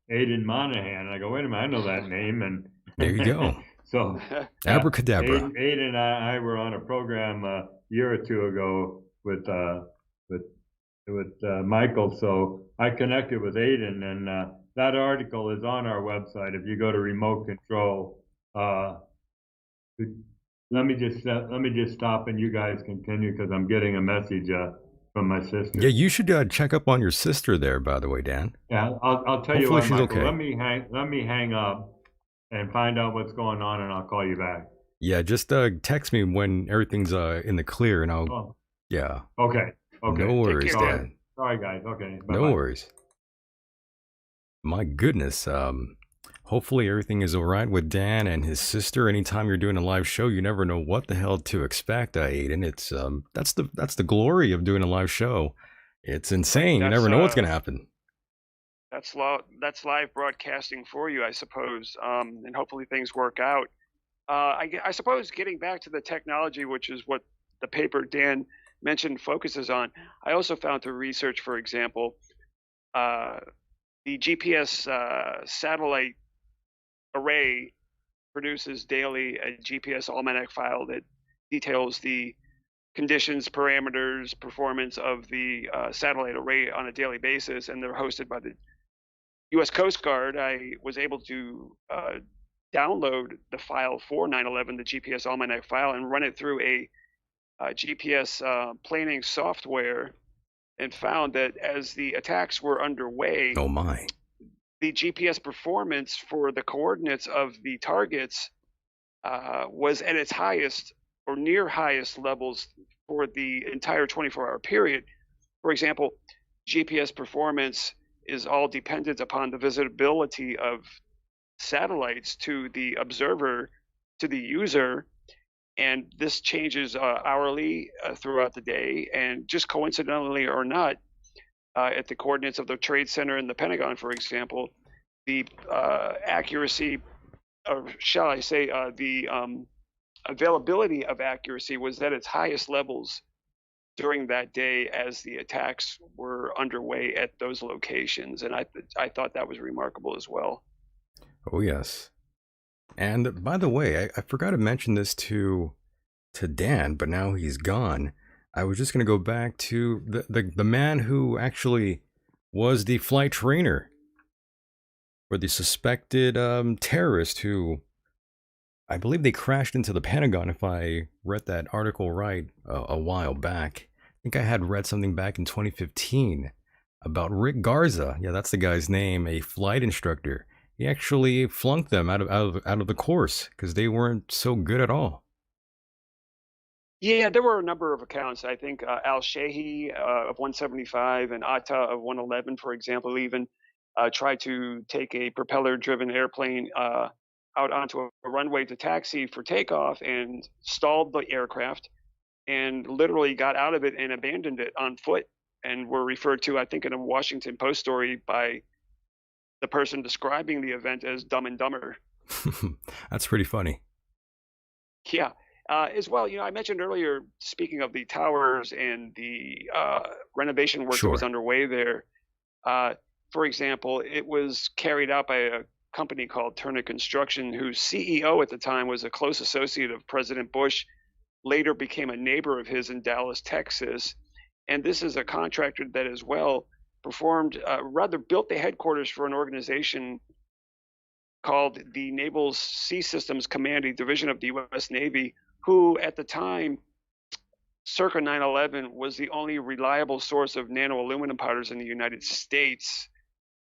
Aidan Monahan. And I go, wait a minute, I know that name. And There you go. So Abracadabra. Aidan and I were on a program a year or two ago with Michael. So I connected with Aidan, and that article is on our website. If you go to remote control, let me just stop and you guys continue, because I'm getting a message from my sister. Yeah, you should check up on your sister there, by the way, Dan. Yeah, I'll tell Hopefully you what, she's Michael. okay. Let me hang up and find out what's going on, and I'll call you back. Yeah, just text me when everything's in the clear, and I'll. Yeah. Okay. No worries, Dan. Sorry, guys. Okay. Bye-bye. No worries. My goodness. Hopefully everything is all right with Dan and his sister. Anytime you're doing a live show, you never know what the hell to expect, Aiden. It's that's the glory of doing a live show. It's insane. You never know what's gonna happen. That's live broadcasting for you, I suppose. And hopefully things work out. I suppose getting back to the technology, which is what the paper Dan mentioned focuses on. I also found through research, for example, the GPS satellite array produces daily a GPS almanac file that details the conditions, parameters, performance of the satellite array on a daily basis, and they're hosted by the U.S. Coast Guard. I was able to download the file for 9/11, the GPS almanac file, and run it through a GPS planning software, and found that as the attacks were underway, Oh my. the GPS performance for the coordinates of the targets was at its highest or near highest levels for the entire 24-hour period. For example, GPS performance is all dependent upon the visibility of satellites to the observer, to the user, and this changes hourly throughout the day. And just coincidentally or not, at the coordinates of the Trade Center and the Pentagon, for example, the accuracy, or shall I say, the availability of accuracy was at its highest levels during that day as the attacks were underway at those locations, and I thought that was remarkable as well. Oh yes. And by the way, I forgot to mention this to Dan, but now he's gone. I was just gonna go back to the man who actually was the flight trainer for the suspected terrorist who I believe they crashed into the Pentagon, if I read that article right a while back. I think I had read something back in 2015 about Rick Garza. Yeah, that's the guy's name, a flight instructor. He actually flunked them out of the course because they weren't so good at all. Yeah, there were a number of accounts. I think Al Shehi of 175 and Atta of 111, for example, even tried to take a propeller-driven airplane out onto a runway to taxi for takeoff and stalled the aircraft and literally got out of it and abandoned it on foot, and were referred to, I think, in a Washington Post story by the person describing the event as Dumb and Dumber. That's pretty funny. Yeah. As well, I mentioned earlier, speaking of the towers and the renovation work that was Sure. underway there, for example, it was carried out by a company called Turner Construction, whose CEO at the time was a close associate of President Bush, later became a neighbor of his in Dallas, Texas. And this is a contractor that as well performed, rather built the headquarters for an organization called the Naval Sea Systems Command, a division of the U.S. Navy, who at the time, circa 9/11, was the only reliable source of nano aluminum powders in the United States,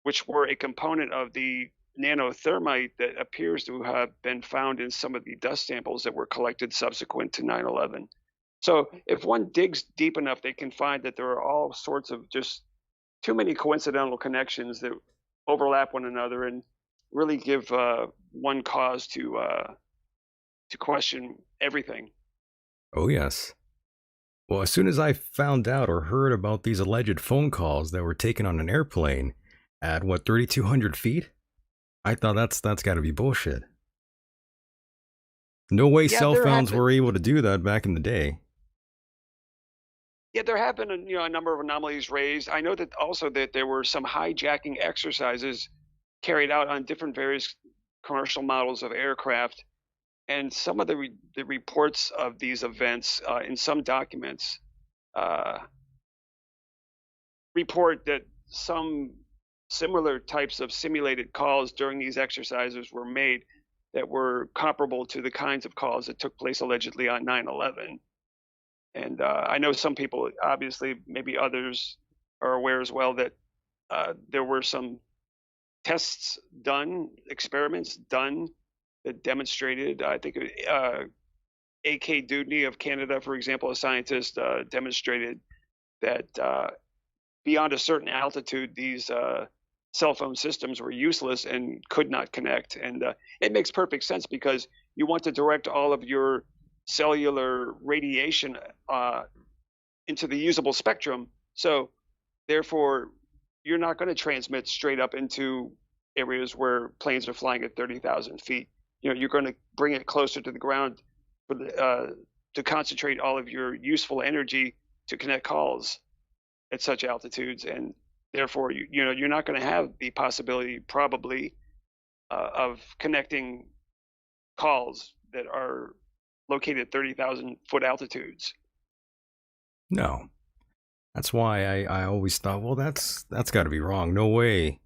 which were a component of the nanothermite that appears to have been found in some of the dust samples that were collected subsequent to 9/11. So if one digs deep enough, they can find that there are all sorts of just too many coincidental connections that overlap one another and really give one cause to question everything. Oh yes. Well, as soon as I found out or heard about these alleged phone calls that were taken on an airplane at what 3,200 feet, I thought that's got to be bullshit. No way Yeah, cell there have phones been were able to do that back in the day. yeah, there have been a number of anomalies raised. I know that also that there were some hijacking exercises carried out on different various commercial models of aircraft, and some of the reports of these events in some documents uh, report that some similar types of simulated calls during these exercises were made that were comparable to the kinds of calls that took place allegedly on 9/11. And I know some people, obviously, maybe others are aware as well that there were some tests done, experiments done that demonstrated. I think A.K. Dudney of Canada, for example, a scientist, demonstrated that beyond a certain altitude, these cell phone systems were useless and could not connect. And it makes perfect sense because you want to direct all of your cellular radiation into the usable spectrum. So, therefore, you're not going to transmit straight up into areas where planes are flying at 30,000 feet. You're going to bring it closer to the ground for to concentrate all of your useful energy to connect calls at such altitudes. And Therefore, you're not going to have the possibility probably of connecting calls that are located at 30,000-foot altitudes. No. That's why I always thought, well, that's got to be wrong. No way.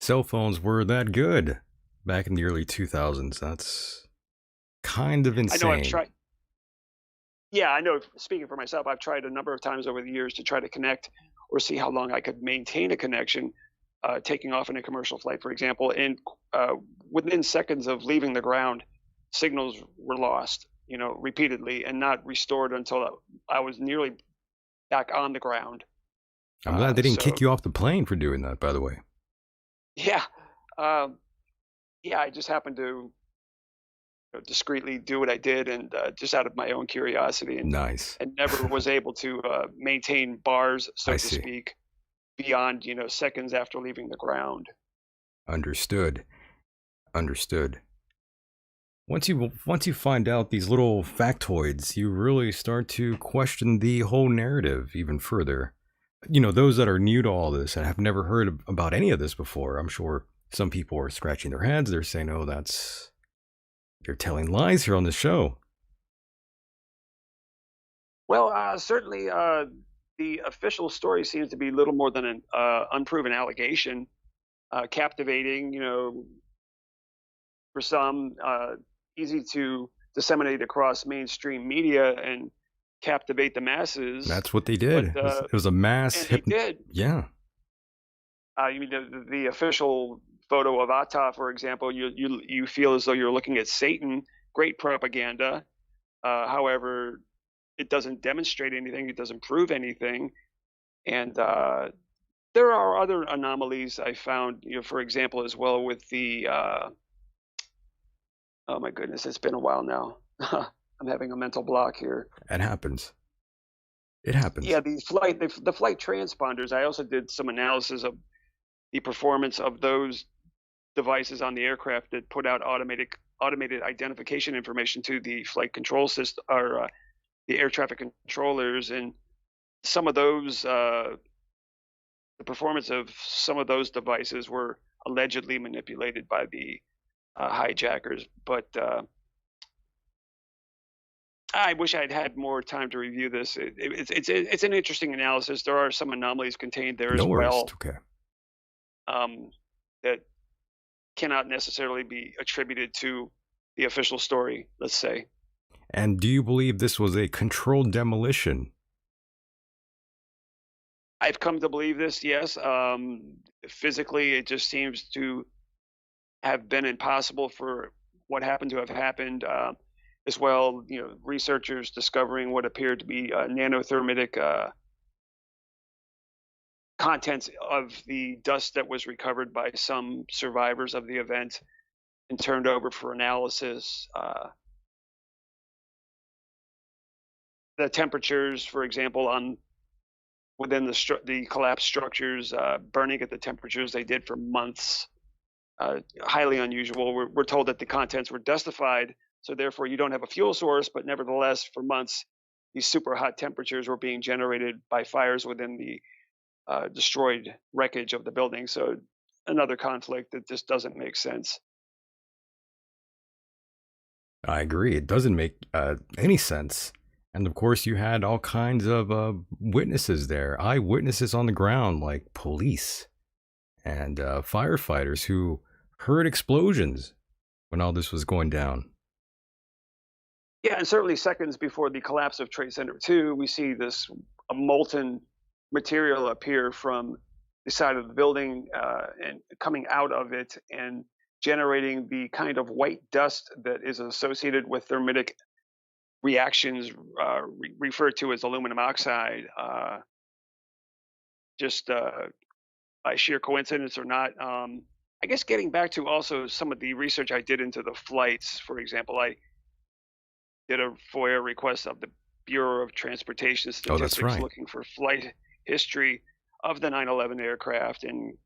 Cell phones were that good back in the early 2000s. That's kind of I know I've insane. tried. Yeah, I know. Speaking for myself, I've tried a number of times over the years to try to connect or see how long I could maintain a connection, taking off in a commercial flight, for example. And uh, within seconds of leaving the ground, signals were lost, repeatedly, and not restored until I was nearly back on the ground. I'm glad they didn't kick So you off the plane for doing that, by the way. yeah, um, yeah, I just happened to discreetly do what I did, and just out of my own curiosity, Nice. and never was able to maintain bars, so I to see. speak, beyond seconds after leaving the ground. Understood. Understood. Once you find out these little factoids, you really start to question the whole narrative even further. Those that are new to all this and have never heard about any of this before, I'm sure some people are scratching their heads. They're saying, "Oh, that's you're telling lies here on the show." Well, certainly, the official story seems to be little more than an unproven allegation, captivating, for some, easy to disseminate across mainstream media and captivate the masses. That's what they did. But It was a mass and they hip. did. Yeah, You mean the official photo of Atta, for example? You feel as though you're looking at Satan. Great propaganda. However, it doesn't demonstrate anything. It doesn't prove anything. And there are other anomalies I found. For example, as well with the oh my goodness, it's been a while now. I'm having a mental block here. it happens. It Yeah, happens. the flight transponders. I also did some analysis of the performance of those devices on the aircraft that put out automated identification information to the flight control system, or the air traffic controllers, and some of those the performance of some of those devices were allegedly manipulated by the hijackers. But I wish I'd had more time to review this. It's an interesting analysis. There are some anomalies contained there No as worries. well, Okay. um, that cannot necessarily be attributed to the official story, let's say. And do you believe this was a controlled demolition? I've come to believe this, yes. Physically, it just seems to have been impossible for what happened to have happened. As well, researchers discovering what appeared to be nanothermitic contents of the dust that was recovered by some survivors of the event and turned over for analysis. The temperatures, for example, on within the collapsed structures, burning at the temperatures they did for months, highly unusual. We're told that the contents were dustified, so therefore you don't have a fuel source, but nevertheless, for months, these super hot temperatures were being generated by fires within the destroyed wreckage of the building. So another conflict that just doesn't make sense. I agree. It doesn't make any sense. And of course, you had all kinds of witnesses there, eyewitnesses on the ground, like police and firefighters who heard explosions when all this was going down. Yeah, and certainly seconds before the collapse of Trade Center 2, we see this molten material appear from the side of the building, and coming out of it and generating the kind of white dust that is associated with thermitic reactions, referred to as aluminum oxide. Just by sheer coincidence or not. I guess getting back to also some of the research I did into the flights, for example, I did a FOIA request of the Bureau of Transportation Oh, that's Statistics right. looking for flight history of the 9/11 aircraft, and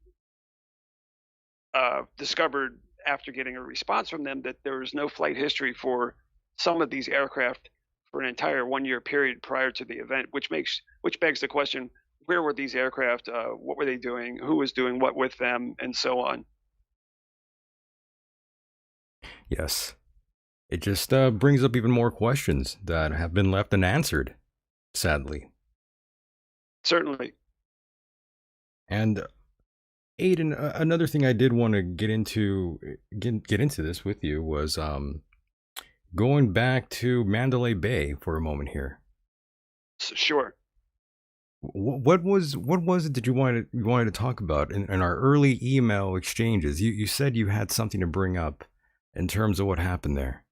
discovered after getting a response from them that there was no flight history for some of these aircraft for an entire 1 year period prior to the event, which begs the question: where were these aircraft? What were they doing? Who was doing what with them, and so on. Yes. It just brings up even more questions that have been left unanswered, sadly. Certainly. And Aiden, another thing I did want to get into this with you was going back to Mandalay Bay for a moment here. Sure. What was it that you wanted to talk about in our early email exchanges? You said you had something to bring up in terms of what happened there.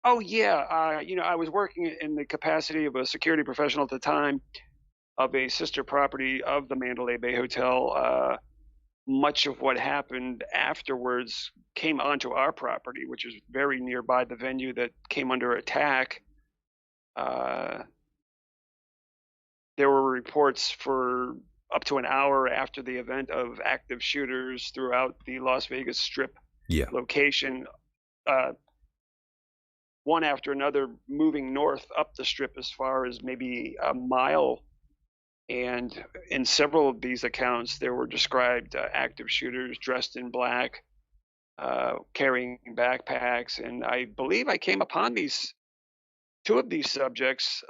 Oh yeah. I was working in the capacity of a security professional at the time of a sister property of the Mandalay Bay Hotel. Much of what happened afterwards came onto our property, which is very nearby the venue that came under attack. Uh, there were reports for up to an hour after the event of active shooters throughout the Las Vegas Strip Yeah. location, one after another moving north up the Strip as far as maybe a mile. And in several of these accounts, there were described active shooters dressed in black, carrying backpacks. And I believe I came upon two of these subjects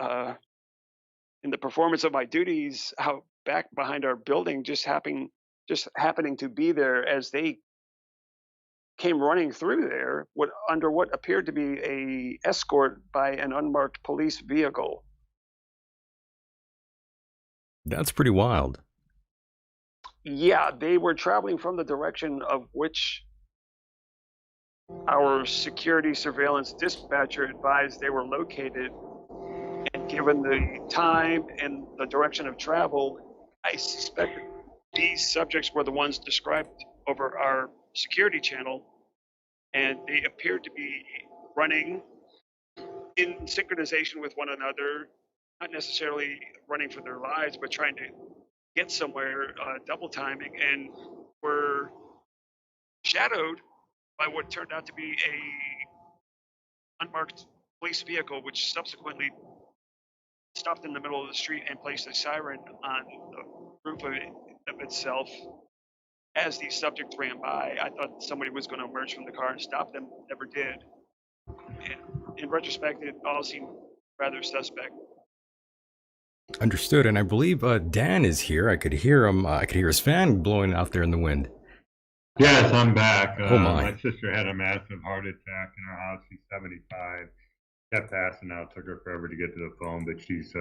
in the performance of my duties out back behind our building, just happening to be there as they came running through there under what appeared to be a escort by an unmarked police vehicle. That's pretty wild. Yeah, they were traveling from the direction of which our security surveillance dispatcher advised they were located. And given the time and the direction of travel, I suspect these subjects were the ones described over our security channel, and they appeared to be running in synchronization with one another, not necessarily running for their lives, but trying to get somewhere, double timing, and were shadowed by what turned out to be a unmarked police vehicle, which subsequently stopped in the middle of the street and placed a siren on the roof of itself. As these subjects ran by, I thought somebody was going to emerge from the car and stop them. Never did. And in retrospect, it all seemed rather suspect. Understood. And I believe Dan is here. I could hear him. I could hear his fan blowing out there in the wind. Yes, I'm back. Oh my. My sister had a massive heart attack in her house. She's 75. Kept passing out. Took her forever to get to the phone, but she's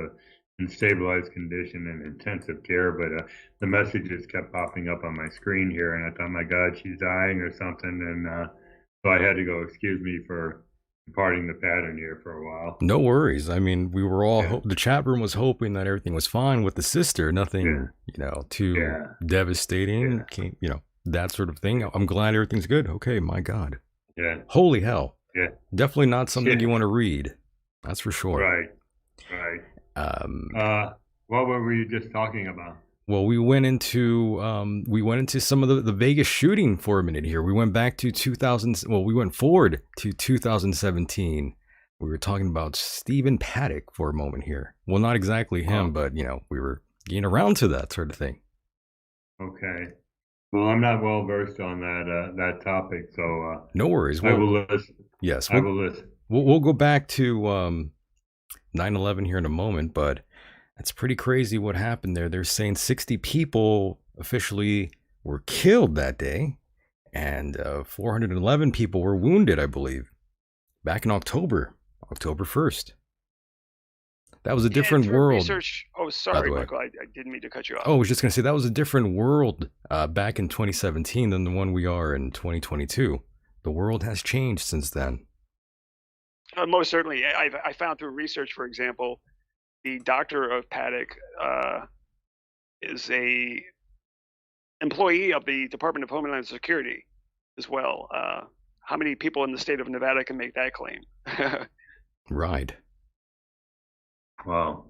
in stabilized condition and intensive care. But the messages kept popping up on my screen here, and I thought, my God, she's dying or something. And so I had to go. Excuse me for departing the pattern here for a while. No worries. I mean, we were all the chat room was hoping that everything was fine with the sister. Nothing, too devastating. That sort of thing. I'm glad everything's good. Okay, my God. Yeah. Holy hell. Yeah. Definitely not something you want to read. That's for sure. Right. What were we just talking about? Well, we went into some of the Vegas shooting for a minute here. We went back to 2000. Well, we went forward to 2017. We were talking about Stephen Paddock for a moment here. Well, not exactly him, but we were getting around to that sort of thing. Okay. Well, I'm not well versed on that topic, so no worries. I will listen. Yes, I will listen. We'll go back to 9/11 here in a moment, but it's pretty crazy what happened there. They're saying 60 people officially were killed that day, and 411 people were wounded, I believe, back in October 1st. That was a different world. Research. Oh, sorry, Michael. I didn't mean to cut you off. Oh, I was just going to say that was a different world back in 2017 than the one we are in 2022. The world has changed since then. Most certainly. I found through research, for example, the doctor of Paddock is a employee of the Department of Homeland Security as well. How many people in the state of Nevada can make that claim? Right. Wow.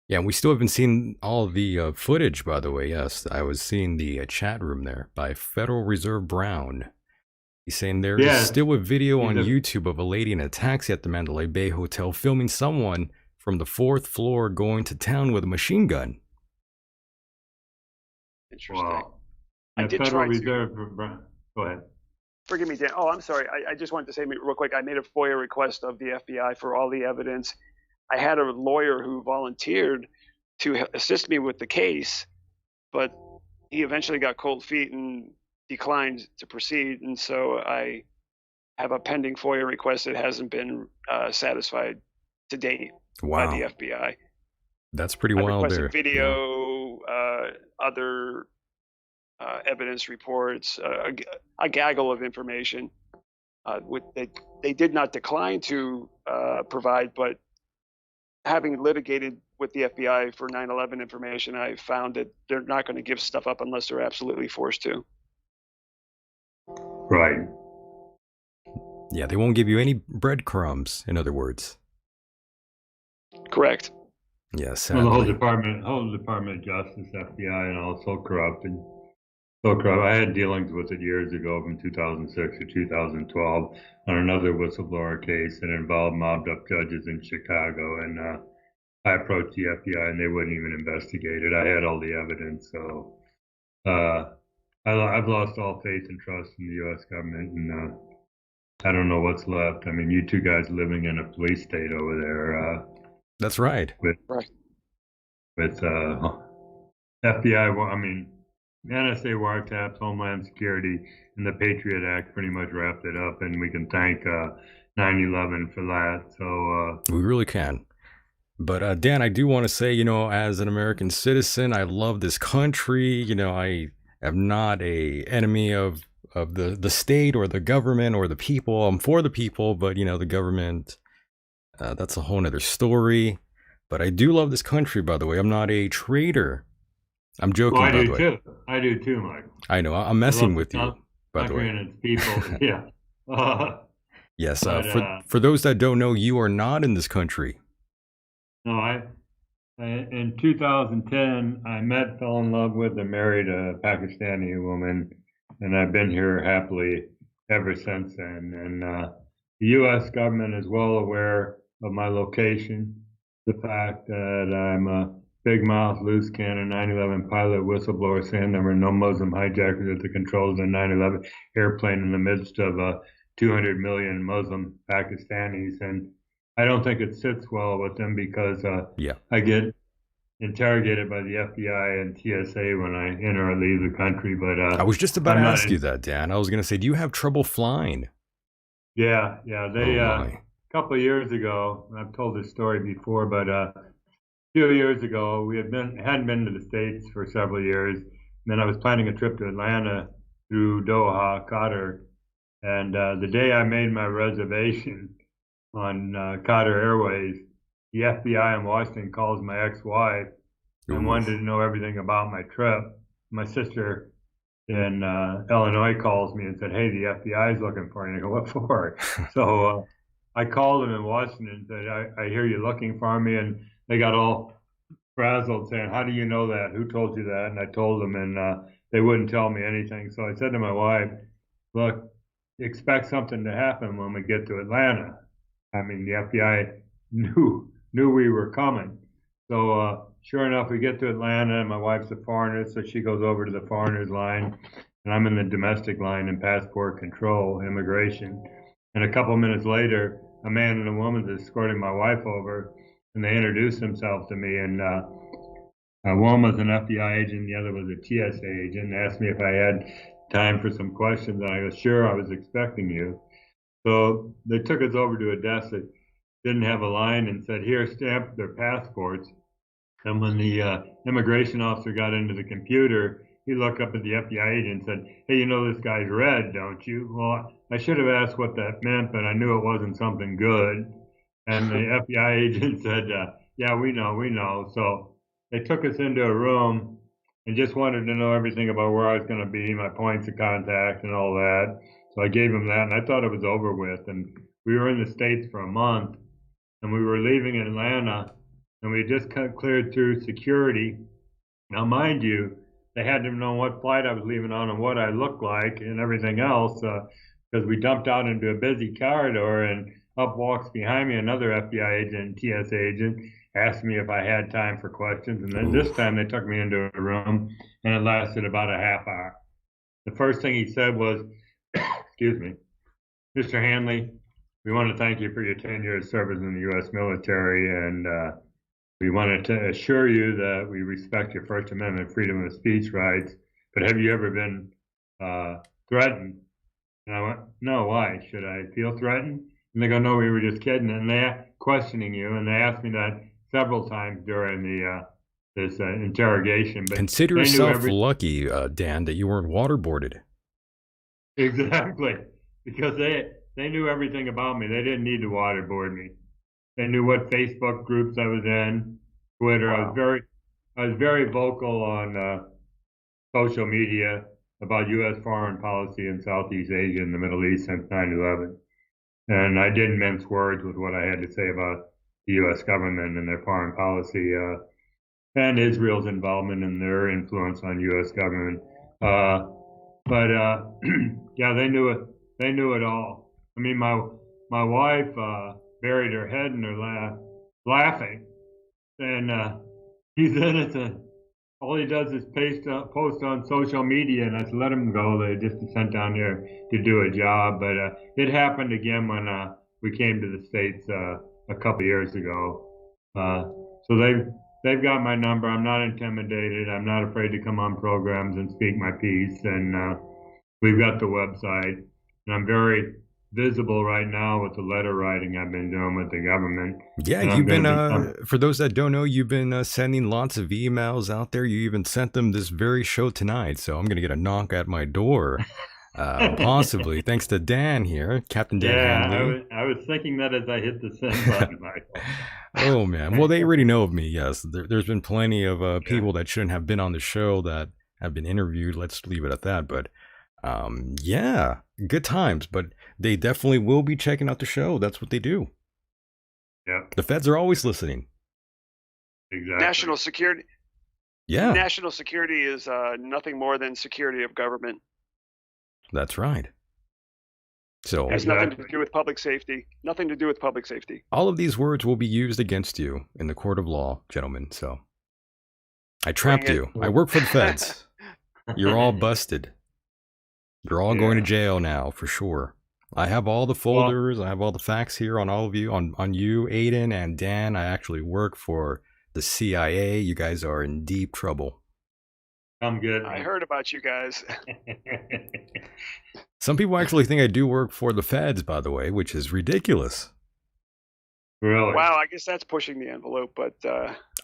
Yeah, and we still haven't seen all of the footage, by the way. Yes, I was seeing the chat room there by Federal Reserve Brown. He's saying there is still a video on YouTube of a lady in a taxi at the Mandalay Bay Hotel filming someone from the 4th floor going to town with a machine gun. Interesting. Wow. I The did Federal try to. Reserve. Go ahead. Forgive me, Dan. Oh, I'm sorry. I just wanted to say real quick. I made a FOIA request of the FBI for all the evidence. I had a lawyer who volunteered to assist me with the case, but he eventually got cold feet and declined to proceed. And so I have a pending FOIA request that hasn't been satisfied to date by the Wow. FBI. That's pretty I've wild there. requested video, other evidence reports, a gaggle of information. They did not decline to provide, but having litigated with the FBI for 9/11 information, I found that they're not going to give stuff up unless they're absolutely forced to. Right. Yeah, they won't give you any breadcrumbs, in other words. Correct. Yeah, Well, sadly. the whole Department of Justice, FBI, and all so corrupted. So corrupt. I had dealings with it years ago, from 2006 to 2012, on another whistleblower case that involved mobbed-up judges in Chicago, and I approached the FBI, and they wouldn't even investigate it. I had all the evidence, so I've lost all faith and trust in the U.S. government, and I don't know what's left. I mean, you two guys living in a police state over there. That's right. With FBI, I mean, NSA wiretaps, Homeland Security, and the Patriot Act pretty much wrapped it up, and we can thank 9/11 for that. So We really can. But Dan, I do want to say, as an American citizen, I love this country. I am not a enemy of the state or the government or the people. I'm for the people, but the government, that's a whole nother story. But I do love this country, by the way. I'm not a traitor. I'm joking, by the way. too. I do too, Mike. I know. I'm messing with you, by the way. And its people, yeah. Yes. For those that don't know, you are not in this country. No, in 2010, I met, fell in love with, and married a Pakistani woman, and I've been here happily ever since then. And the U.S. government is well aware of my location, the fact that I'm a big mouth, loose cannon 9/11 pilot whistleblower saying there were no Muslim hijackers at the controls of the 9/11 airplane in the midst of 200 million Muslim Pakistanis. And I don't think it sits well with them because I get interrogated by the FBI and TSA when I enter or leave the country. But I was just about to ask you that, Dan. I was going to say, do you have trouble flying? Yeah. They a couple of years ago, I've told this story before, but a few years ago, we hadn't been to the States for several years. And then I was planning a trip to Atlanta through Doha, Qatar, and the day I made my reservation on Qatar Airways, the FBI in Washington calls my ex-wife and wanted to know everything about my trip. My sister in Illinois calls me and said, "Hey, the FBI is looking for you." I go, "What for?" So I called them in Washington and said, I hear you looking for me. And they got all frazzled saying, "How do you know that? Who told you that?" And I told them, and they wouldn't tell me anything. So I said to my wife, "Look, expect something to happen when we get to Atlanta." I mean, the FBI knew we were coming. So sure enough, we get to Atlanta, and my wife's a foreigner, so she goes over to the foreigners line, and I'm in the domestic line in passport control, immigration. And a couple minutes later, a man and a woman is escorting my wife over, and they introduce themselves to me. And one was an FBI agent, the other was a TSA agent, and asked me if I had time for some questions. And I go, "Sure, I was expecting you." So they took us over to a desk that didn't have a line and said, "Here, stamp their passports." And when the immigration officer got into the computer, he looked up at the FBI agent and said, "Hey, you know this guy's red, don't you?" Well, I should have asked what that meant, but I knew it wasn't something good. And the FBI agent said, "Yeah, we know." So they took us into a room and just wanted to know everything about where I was going to be, my points of contact and all that. So I gave him that, and I thought it was over with. And we were in the States for a month, and we were leaving Atlanta, and we just cleared through security. Now, mind you, they had to know what flight I was leaving on and what I looked like and everything else, because we dumped out into a busy corridor, and up walks behind me another FBI agent and TSA agent, asked me if I had time for questions. And then this time they took me into a room and it lasted about a half hour. The first thing he said was, excuse me, Mr. Hanley, we want to thank you for your 10 years of service in the U.S. military, and we wanted to assure you that we respect your First Amendment freedom of speech rights, but have you ever been threatened? And I went, no, why? Should I feel threatened? And they go, no, we were just kidding. And they're questioning you, and they asked me that several times during the this interrogation. But Consider they knew yourself lucky, Dan, that you weren't waterboarded. Exactly, because they knew everything about me. They didn't need to waterboard me. They knew what Facebook groups I was in, Twitter. Wow. I was very vocal on social media about U.S. foreign policy in Southeast Asia and the Middle East since 9/11. And I didn't mince words with what I had to say about the U.S. government and their foreign policy and Israel's involvement and their influence on U.S. government. But yeah, they knew it. They knew it all. I mean, my wife buried her head in her lap, laughing, and he's innocent. All he does is post on social media, and I said, let him go. They just sent down there to do a job. But it happened again when we came to the States a couple years ago. So they've got my number. I'm not intimidated. I'm not afraid to come on programs and speak my piece. And we've got the website, and I'm very visible right now with the letter writing I've been doing with the government. Yeah, you've been, for those that don't know, you've been sending lots of emails out there. You even sent them this very show tonight. So I'm going to get a knock at my door, possibly, thanks to Dan here, Captain Dan Hanley. I was thinking that as I hit the send button, Michael. Oh, man. Well, they already know of me, yes. There's been plenty of people that shouldn't have been on the show that have been interviewed. Let's leave it at that. But yeah, good times. But they definitely will be checking out the show. That's what they do. Yeah. The feds are always listening. Exactly. National security. Yeah. National security is nothing more than security of government. That's right. So it has nothing to do with public safety. Nothing to do with public safety. All of these words will be used against you in the court of law, gentlemen. So I trapped you. I work for the feds. You're all busted. You're all going to jail now for sure. I have all the folders. I have all the facts here on all of you, on you, Aiden and Dan. I actually work for the CIA. You guys are in deep trouble. I'm good. I heard about you guys. Some people actually think I do work for the feds, by the way, which is ridiculous. Really? Wow, I guess that's pushing the envelope, but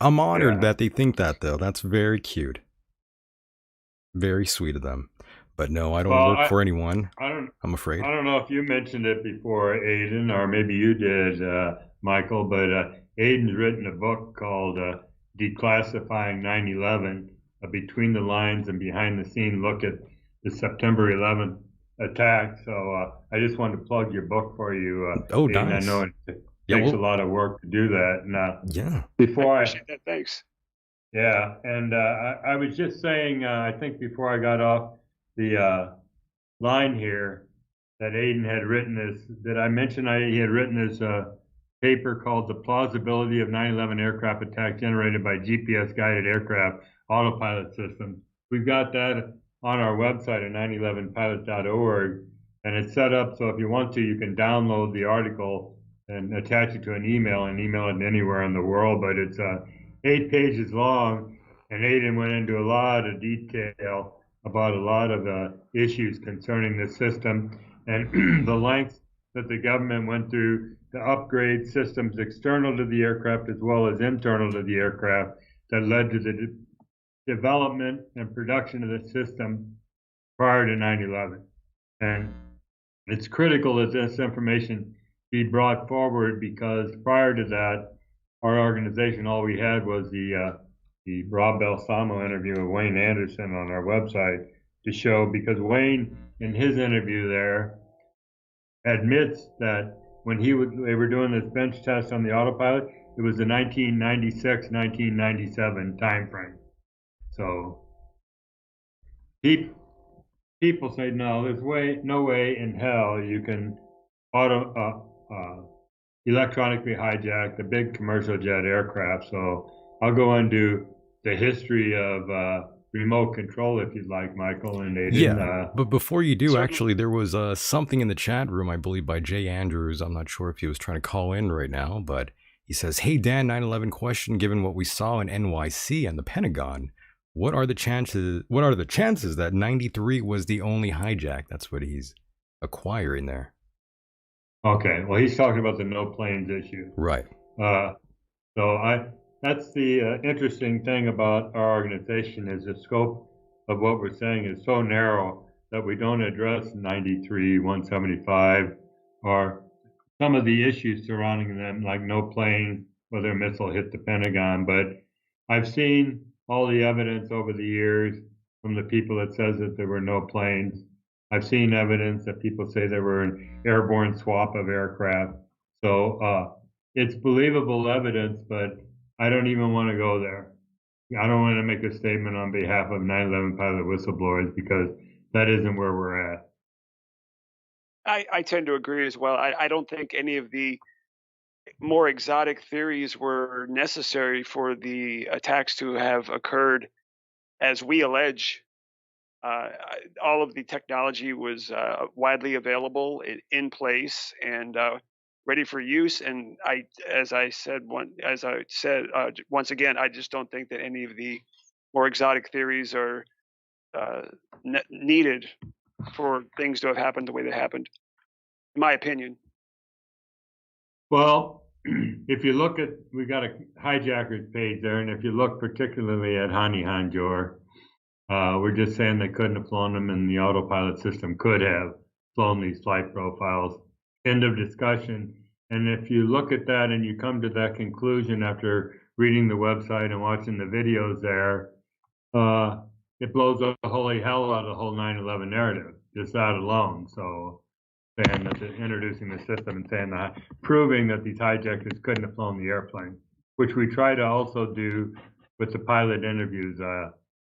I'm honored that they think that, though. That's very cute. Very sweet of them. But no, I don't work for anyone. I'm afraid. I don't know if you mentioned it before, Aiden, or maybe you did, Michael, but Aiden's written a book called Declassifying 9/11, a between the lines and behind the scene look at the September 11th attack. So I just wanted to plug your book for you. Oh, Aiden. nice. I know it takes a lot of work to do that. And, yeah. Before I appreciate that. Thanks. Yeah, and I was just saying, I think before I got off the line here, that Aiden had written this, that I mentioned he had written this paper called The Plausibility of 9/11 Aircraft Attack Generated by GPS-Guided Aircraft Autopilot Systems. We've got that on our website at 911pilot.org, and it's set up so if you want to, you can download the article and attach it to an email and email it anywhere in the world, but it's 8 pages long, and Aiden went into a lot of detail about a lot of issues concerning the system and the lengths that the government went through to upgrade systems external to the aircraft as well as internal to the aircraft that led to the development and production of the system prior to 9/11. And it's critical that this information be brought forward because prior to that, our organization, all we had was the Rob Balsamo interview of Wayne Anderson on our website to show, because Wayne, in his interview there, admits that when they were doing this bench test on the autopilot, it was the 1996, 1997 timeframe. So people say, no, there's no way in hell you can electronically hijacked a big commercial jet aircraft. So I'll go into the history of remote control if you'd like, Michael. And they didn't. Yeah, but before you do, Certainly. actually, there was something in the chat room, I believe, by Jay Andrews. I'm not sure if he was trying to call in right now, but he says, "Hey Dan, 9/11 question. Given what we saw in NYC and the Pentagon, what are the chances? What are the chances that 93 was the only hijack?" That's what he's acquiring there. Okay, well, he's talking about the no planes issue. Right. Uh, that's the interesting thing about our organization is the scope of what we're saying is so narrow that we don't address 93, 175, or some of the issues surrounding them, like no planes, whether a missile hit the Pentagon. But I've seen all the evidence over the years from the people that says that there were no planes. I've seen evidence that people say there were an airborne swap of aircraft. So it's believable evidence, but I don't even want to go there. I don't want to make a statement on behalf of 9/11 pilot whistleblowers because that isn't where we're at. I tend to agree as well. I don't think any of the more exotic theories were necessary for the attacks to have occurred as we allege. All of the technology was widely available, in place, and ready for use. And as I said once again, I just don't think that any of the more exotic theories are uh, needed for things to have happened the way they happened, in my opinion. Well, if you look at, we got a hijackers page there, and if you look particularly at Hani Hanjour, we're just saying they couldn't have flown them, and the autopilot system could have flown these flight profiles. End of discussion. And if you look at that and you come to that conclusion after reading the website and watching the videos there, it blows the holy hell out of the whole 9/11 narrative, just that alone. So saying that introducing the system and saying that, proving that these hijackers couldn't have flown the airplane, which we try to also do with the pilot interviews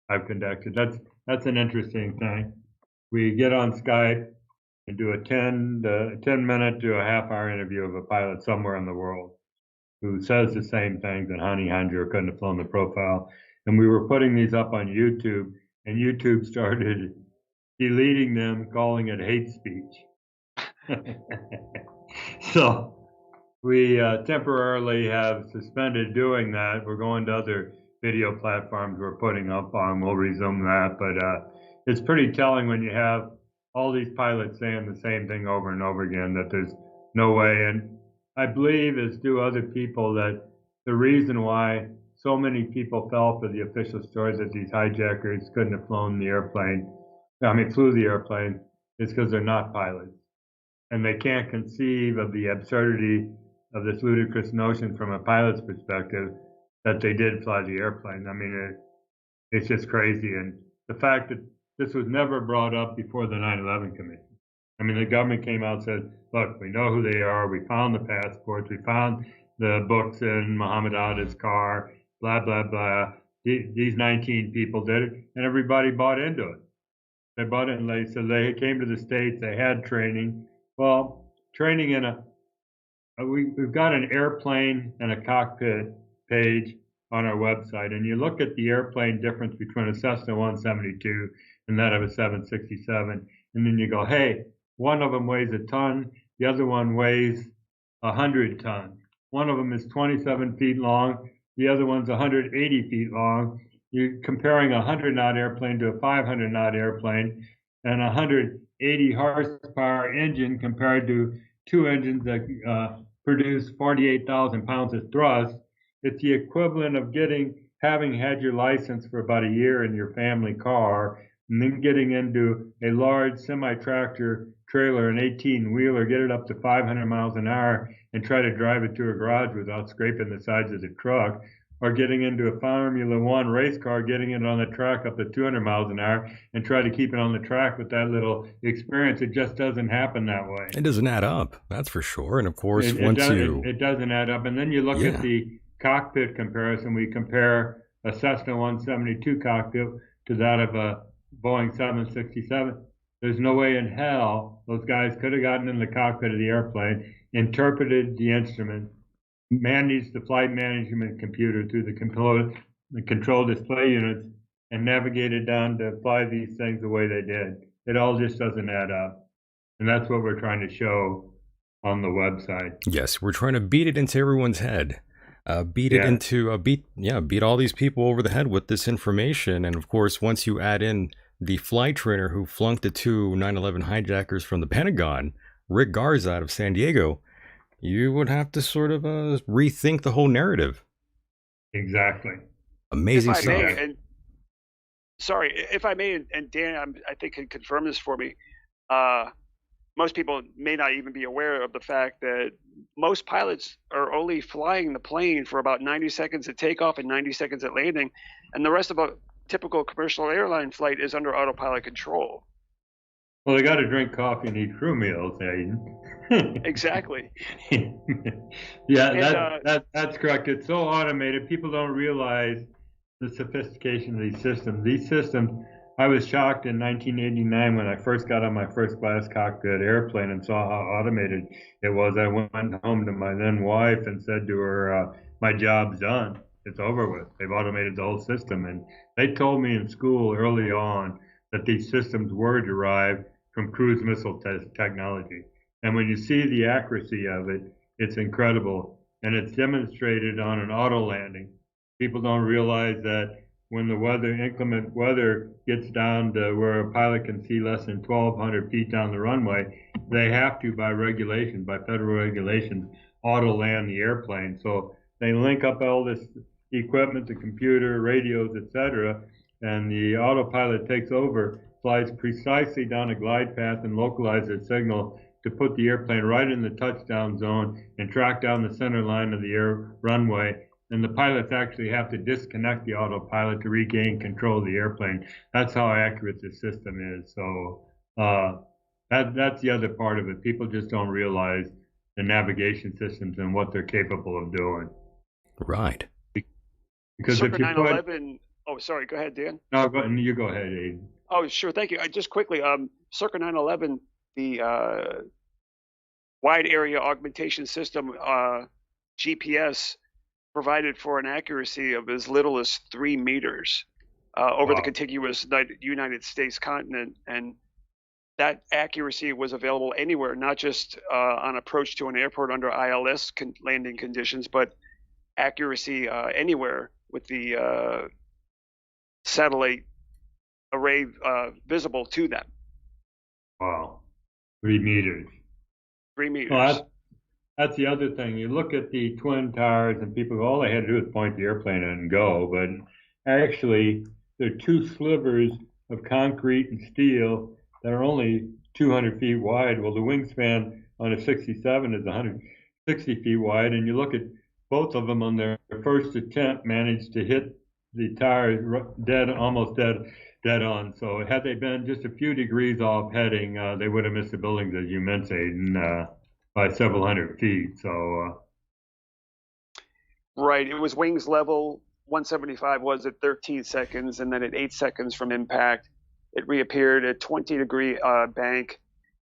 I've conducted. That's an interesting thing. We get on Skype and do a 10 minute to a half hour interview of a pilot somewhere in the world who says the same things that Hani Hanjour couldn't have flown the profile. And we were putting these up on YouTube, and YouTube started deleting them, calling it hate speech. So we temporarily have suspended doing that. We're going to other video platforms we're putting up on. We'll resume that. But it's pretty telling when you have all these pilots saying the same thing over and over again that there's no way. And I believe, as do other people, that the reason why so many people fell for the official story that these hijackers couldn't have flown the airplane, flew the airplane, is because they're not pilots. And they can't conceive of the absurdity of this ludicrous notion from a pilot's perspective that they did fly the airplane. I mean, it's just crazy. And the fact that this was never brought up before the 9/11 Commission. I mean, the government came out and said, look, we know who they are. We found the passports. We found the books in Muhammad Atta's car, blah, blah, blah. These 19 people did it, and everybody bought into it. They bought it, and they said they came to the States, they had training. Well, training in we've got an airplane and a cockpit page on our website, and you look at the airplane difference between a Cessna 172 and that of a 767, and then you go, hey, one of them weighs a ton, the other one weighs 100 tons. One of them is 27 feet long, the other one's 180 feet long. You're comparing a 100-knot airplane to a 500-knot airplane, and a 180 horsepower engine compared to two engines that produce 48,000 pounds of thrust. It's the equivalent of having had your license for about a year in your family car, and then getting into a large semi-tractor trailer, an 18-wheeler, get it up to 500 miles an hour, and try to drive it to a garage without scraping the sides of the truck, or getting into a Formula One race car, getting it on the track up to 200 miles an hour, and try to keep it on the track with that little experience. It just doesn't happen that way. It doesn't add up, that's for sure. And of course, it doesn't add up. And then you look at the cockpit comparison. We compare a Cessna 172 cockpit to that of a Boeing 767. There's no way in hell those guys could have gotten in the cockpit of the airplane interpreted the instrument, managed the flight management computer through the control display units, and navigated down to fly these things the way they did. It all just doesn't add up. And that's what we're trying to show on the website. Yes, we're trying to beat it into everyone's head. Beat it Yeah. into beat all these people over the head with this information. And of course, once you add in the flight trainer who flunked the two 9/11 hijackers from the Pentagon, Rick Garza out of San Diego, you would have to sort of rethink the whole narrative. Exactly. Amazing If I stuff. may, and sorry, if I may, and Dan, I think can confirm this for me. Most people may not even be aware of the fact that most pilots are only flying the plane for about 90 seconds at takeoff and 90 seconds at landing, and the rest of a typical commercial airline flight is under autopilot control. Well, they got to drink coffee and eat crew meals, Aiden. Exactly. Yeah, And that's correct. It's so automated. People don't realize the sophistication of these systems. These systems, I was shocked in 1989 when I first got on my first class cockpit airplane and saw how automated it was. I went home to my then wife and said to her, my job's done. It's over with. They've automated the whole system. And they told me in school early on that these systems were derived from cruise missile technology. And when you see the accuracy of it, it's incredible. And it's demonstrated on an auto landing. People don't realize that when the inclement weather gets down to where a pilot can see less than 1,200 feet down the runway, they have to, by regulation, by federal regulations, auto land the airplane. So they link up all this equipment, the computer, radios, etc., and the autopilot takes over, flies precisely down a glide path and localizes signal to put the airplane right in the touchdown zone and track down the center line of the air runway. And the pilots actually have to disconnect the autopilot to regain control of the airplane. That's how accurate the system is. So that's the other part of it. People just don't realize the navigation systems and what they're capable of doing. Right. Because Circa if you 9/11. Oh, sorry. Go ahead, Dan. No, you go ahead, Aiden. Oh, sure. Thank you. Just quickly, circa 9/11, the wide area augmentation system, GPS, provided for an accuracy of as little as 3 meters over the contiguous United States continent, and that accuracy was available anywhere, not just on approach to an airport under ILS landing conditions, but accuracy anywhere with the satellite array visible to them. Wow, 3 meters. 3 meters. Well, that's the other thing. You look at the Twin Towers and people go, all they had to do was point the airplane and go. But actually, there are two slivers of concrete and steel that are only 200 feet wide. Well, the wingspan on a 67 is 160 feet wide. And you look at both of them on their first attempt managed to hit the tower almost dead on. So had they been just a few degrees off heading, they would have missed the buildings, as you mentioned, by several hundred feet. So right, it was wings level. 175 was at 13 seconds, and then at 8 seconds from impact, it reappeared at 20-degree bank,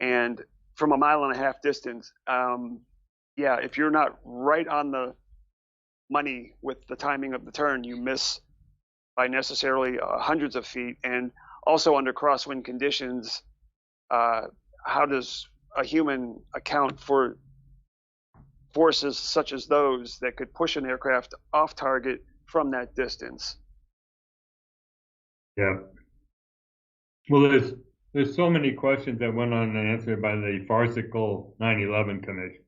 and from a 1.5 mile distance. Yeah, if you're not right on the money with the timing of the turn, you miss by necessarily hundreds of feet. And also under crosswind conditions, how does a human account for forces such as those that could push an aircraft off target from that distance? Yeah. Well, there's so many questions that went unanswered by the farcical 9/11 Commission.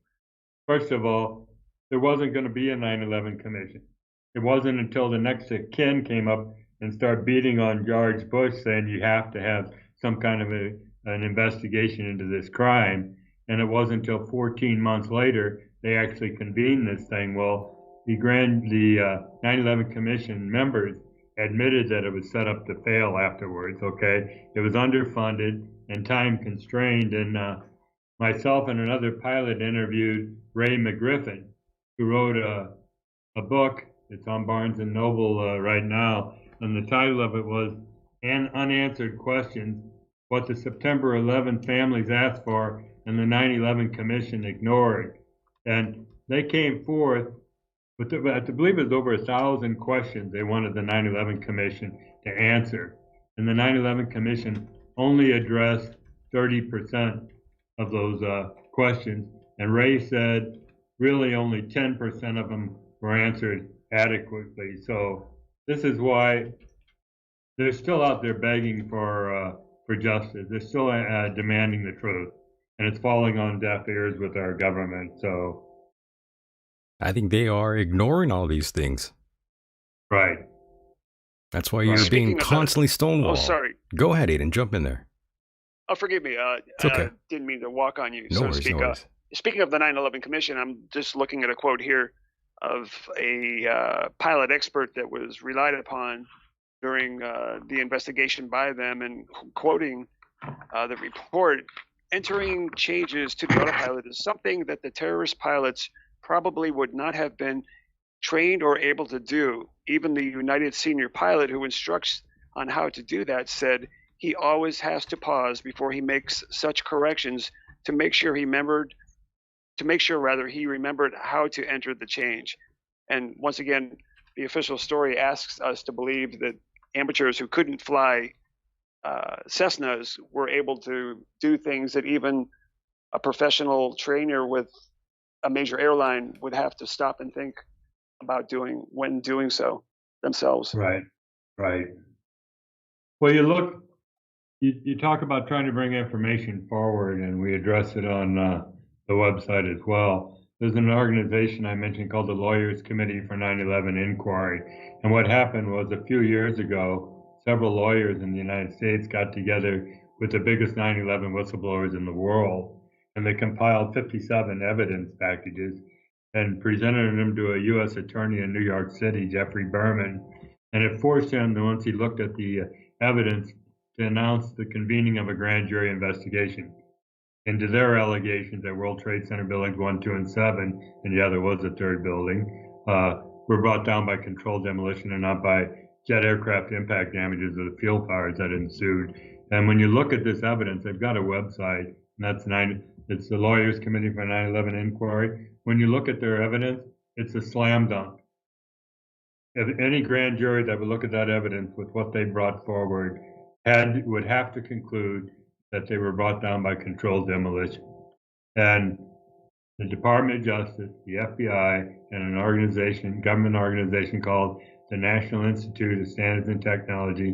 First of all, there wasn't going to be a 9/11 Commission. It wasn't until the next of kin came up and started beating on George Bush saying you have to have some kind of an investigation into this crime. And it wasn't until 14 months later they actually convened this thing. Well, the 9/11 Commission members admitted that it was set up to fail afterwards, okay? It was underfunded and time constrained. And myself and another pilot interviewed Ray McGriffin, who wrote a book. It's on Barnes & Noble right now. And the title of it was Unanswered Questions, What the September 11 Families Asked For and the 9/11 Commission Ignored. And they came forth with, I believe it was over 1,000 questions they wanted the 9/11 Commission to answer. And the 9/11 Commission only addressed 30% of those questions. And Ray said really only 10% of them were answered adequately. So this is why they're still out there begging for justice. They're still demanding the truth, and it's falling on deaf ears with our government. So, I think they are ignoring all these things. right. That's why you're Speaking being of constantly stonewalled. Oh, sorry. Go ahead, Aiden. Jump in there. Oh, forgive me. It's okay. Didn't mean to walk on you, No so to worries, speak. no worries. Speaking of the 9/11 Commission, I'm just looking at a quote here of a pilot expert that was relied upon during the investigation by them, and quoting the report, entering changes to the autopilot is something that the terrorist pilots probably would not have been trained or able to do. Even the United senior pilot who instructs on how to do that said he always has to pause before he makes such corrections to make sure he remembered how to enter the change. And once again, the official story asks us to believe that amateurs who couldn't fly Cessnas were able to do things that even a professional trainer with a major airline would have to stop and think about doing when doing so themselves. Right. Well, you talk about trying to bring information forward, and we address it on the website as well. There's an organization I mentioned called the Lawyers Committee for 9/11 Inquiry. And what happened was a few years ago, several lawyers in the United States got together with the biggest 9/11 whistleblowers in the world, and they compiled 57 evidence packages and presented them to a U.S. attorney in New York City, Jeffrey Berman. And it forced him, once he looked at the evidence, to announce the convening of a grand jury investigation into their allegations that World Trade Center buildings 1, 2, and 7, and yeah, there was a third building, were brought down by controlled demolition and not by jet aircraft impact damages of the field fires that ensued. And when you look at this evidence, they've got a website, and it's the Lawyers Committee for 9/11 Inquiry. When you look at their evidence, it's a slam dunk. If any grand jury that would look at that evidence with what they brought forward would have to conclude that they were brought down by controlled demolition. And the Department of Justice, the FBI, and an government organization called the National Institute of Standards and Technology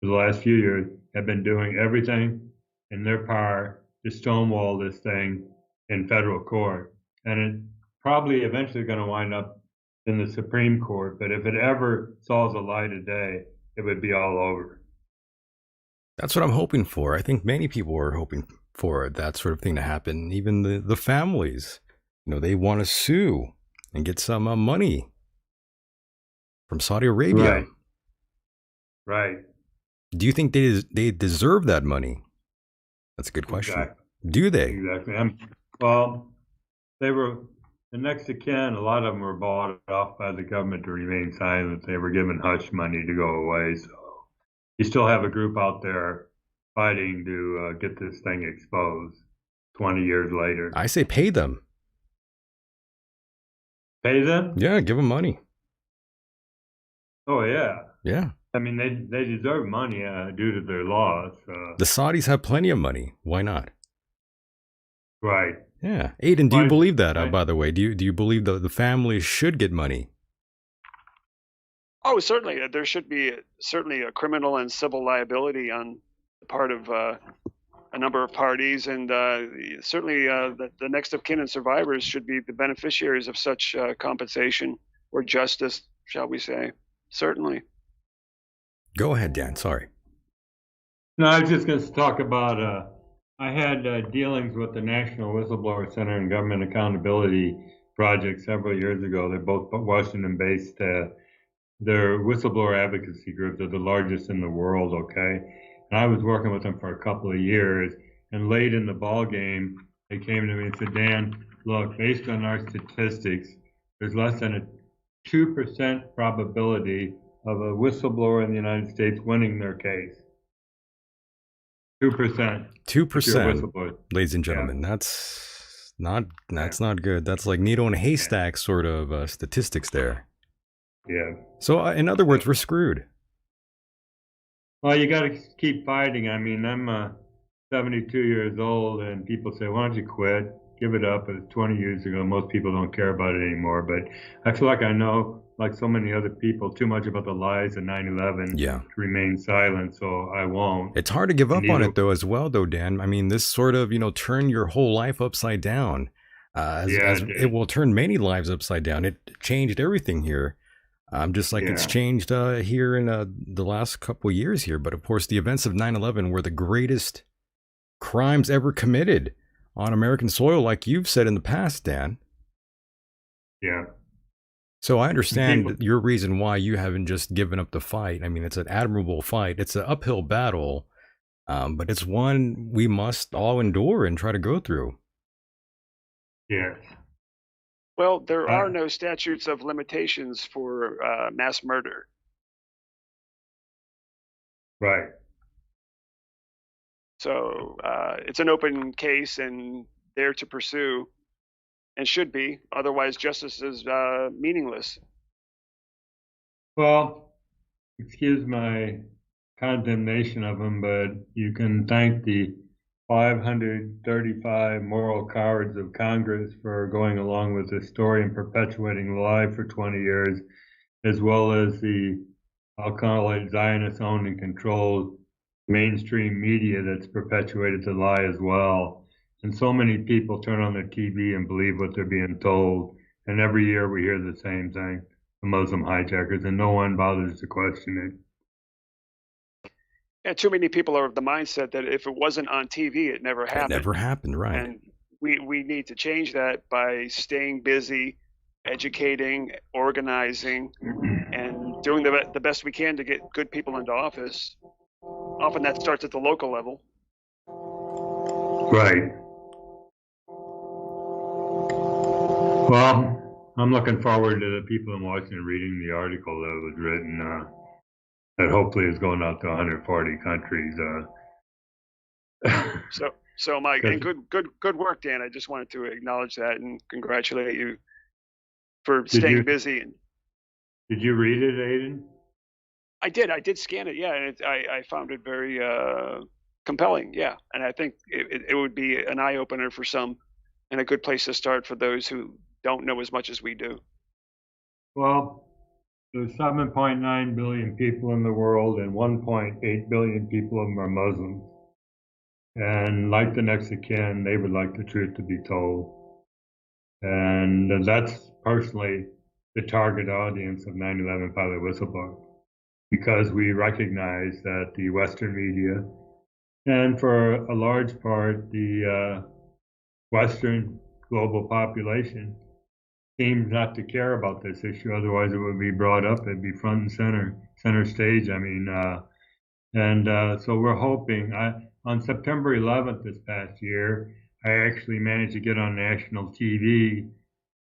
for the last few years have been doing everything in their power to stonewall this thing in federal court. And it's probably eventually going to wind up in the Supreme Court, but if it ever saw the light of day, it would be all over. That's what I'm hoping for. I think many people are hoping for that sort of thing to happen. Even the families, they want to sue and get some money from Saudi Arabia. Right. Do you think they deserve that money? That's a good question. Exactly. Do they? Exactly. Well, they were the next of kin. A lot of them were bought off by the government to remain silent. They were given hush money to go away. So you still have a group out there fighting to get this thing exposed 20 years later. I say pay them. Pay them? Yeah, give them money. Oh, yeah. Yeah. I mean, they deserve money due to their laws. The Saudis have plenty of money. Why not? Right. Yeah. Aiden, do you believe that, by the way? Do you believe the families should get money? Oh, certainly. There should be certainly a criminal and civil liability on the part of a number of parties, and certainly the next of kin and survivors should be the beneficiaries of such compensation or justice, shall we say. Certainly. Go ahead, Dan. Sorry. No, I was just going to talk about, I had dealings with the National Whistleblower Center and Government Accountability Project several years ago. They're both Washington-based. They're whistleblower advocacy groups. They're the largest in the world, okay? And I was working with them for a couple of years, and late in the ball game, they came to me and said, Dan, look, based on our statistics, there's less than a 2% probability of a whistleblower in the United States winning their case. 2%. 2%, ladies and gentlemen. Yeah. That's not good. That's like needle in a Yeah. haystack sort of statistics there. Yeah. So, in other words, we're screwed. Well, you got to keep fighting. I mean, I'm 72 years old, and people say, "Why don't you quit? Give it up." It's 20 years ago. Most people don't care about it anymore. But I feel like I know, like so many other people, too much about the lies of 9/11 Yeah. to remain silent. So I won't. It's hard to give And up on neither. it though, as well, though, Dan. I mean, this sort of turn your whole life upside down. Yeah, As it it did. will turn many lives upside down. It changed everything here. Just like it's Yeah. changed here in the last couple of years here. But of course, the events of 9/11 were the greatest crimes ever committed on American soil, like you've said in the past, Dan. Yeah. So I And people. understand your reason why you haven't just given up the fight. I mean, it's an admirable fight. It's an uphill battle, but it's one we must all endure and try to go through. Yes. Well, there are Uh, no statutes of limitations for mass murder. right. So it's an open case and there to pursue and should be. Otherwise, justice is meaningless. Well, excuse my condemnation of him, but you can thank the 535 moral cowards of Congress for going along with this story and perpetuating the lie for 20 years, as well as the, I'll call it Zionist owned and controlled mainstream media that's perpetuated the lie as well. And so many people turn on their TV and believe what they're being told. And every year we hear the same thing, the Muslim hijackers, and no one bothers to question And too many people are of the mindset that if it wasn't on TV, it never It never happened. happened, right? And we need to change that by staying busy, educating, organizing, it. and doing the best we can to get good people into office. Often that starts at the local level. Right. Well, I'm looking forward to the people in Washington reading the article that was written that hopefully is going out to 140 countries. So Mike, and 'Cause good work, Dan. I just wanted to acknowledge that and congratulate you for did staying you busy. And did you read it, Aiden? I did scan it, yeah, and I found it very compelling, yeah. And I think it would be an eye opener for some, and a good place to start for those who don't know as much as we do. Well, there's 7.9 billion people in the world, and 1.8 billion people of them are Muslims. And like the next of kin, they would like the truth to be told. And that's personally the target audience of 9/11 Pilot Whistleblower, because we recognize that the Western media, and for a large part, the Western global population, seems not to care about this issue. Otherwise, it would be brought up. It'd be front and center stage. I mean, so we're hoping. On September 11th this past year, I actually managed to get on national TV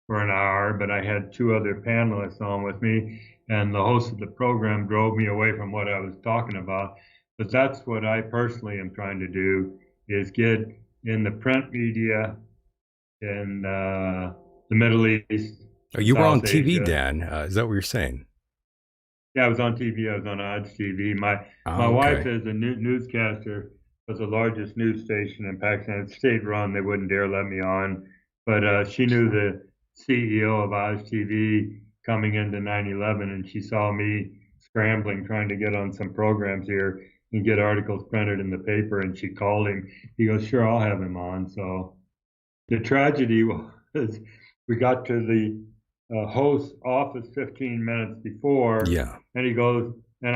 for an hour, but I had two other panelists on with me, and the host of the program drove me away from what I was talking about. But that's what I personally am trying to do, is get in the print media in the Middle East, Oh, you were on South TV, Asia. Dan. Is that what you're saying? Yeah, I was on TV. I was on Odds TV. My Oh, wife okay. is a newscaster, was the largest news station in Pakistan. It's state run. They wouldn't dare let me on, but she knew the CEO of Oz TV coming into 9/11, and she saw me scrambling trying to get on some programs here and get articles printed in the paper. And she called him. He goes, "Sure, I'll have him on." So the tragedy was we got to the host's office 15 minutes before, Yeah. and he goes, and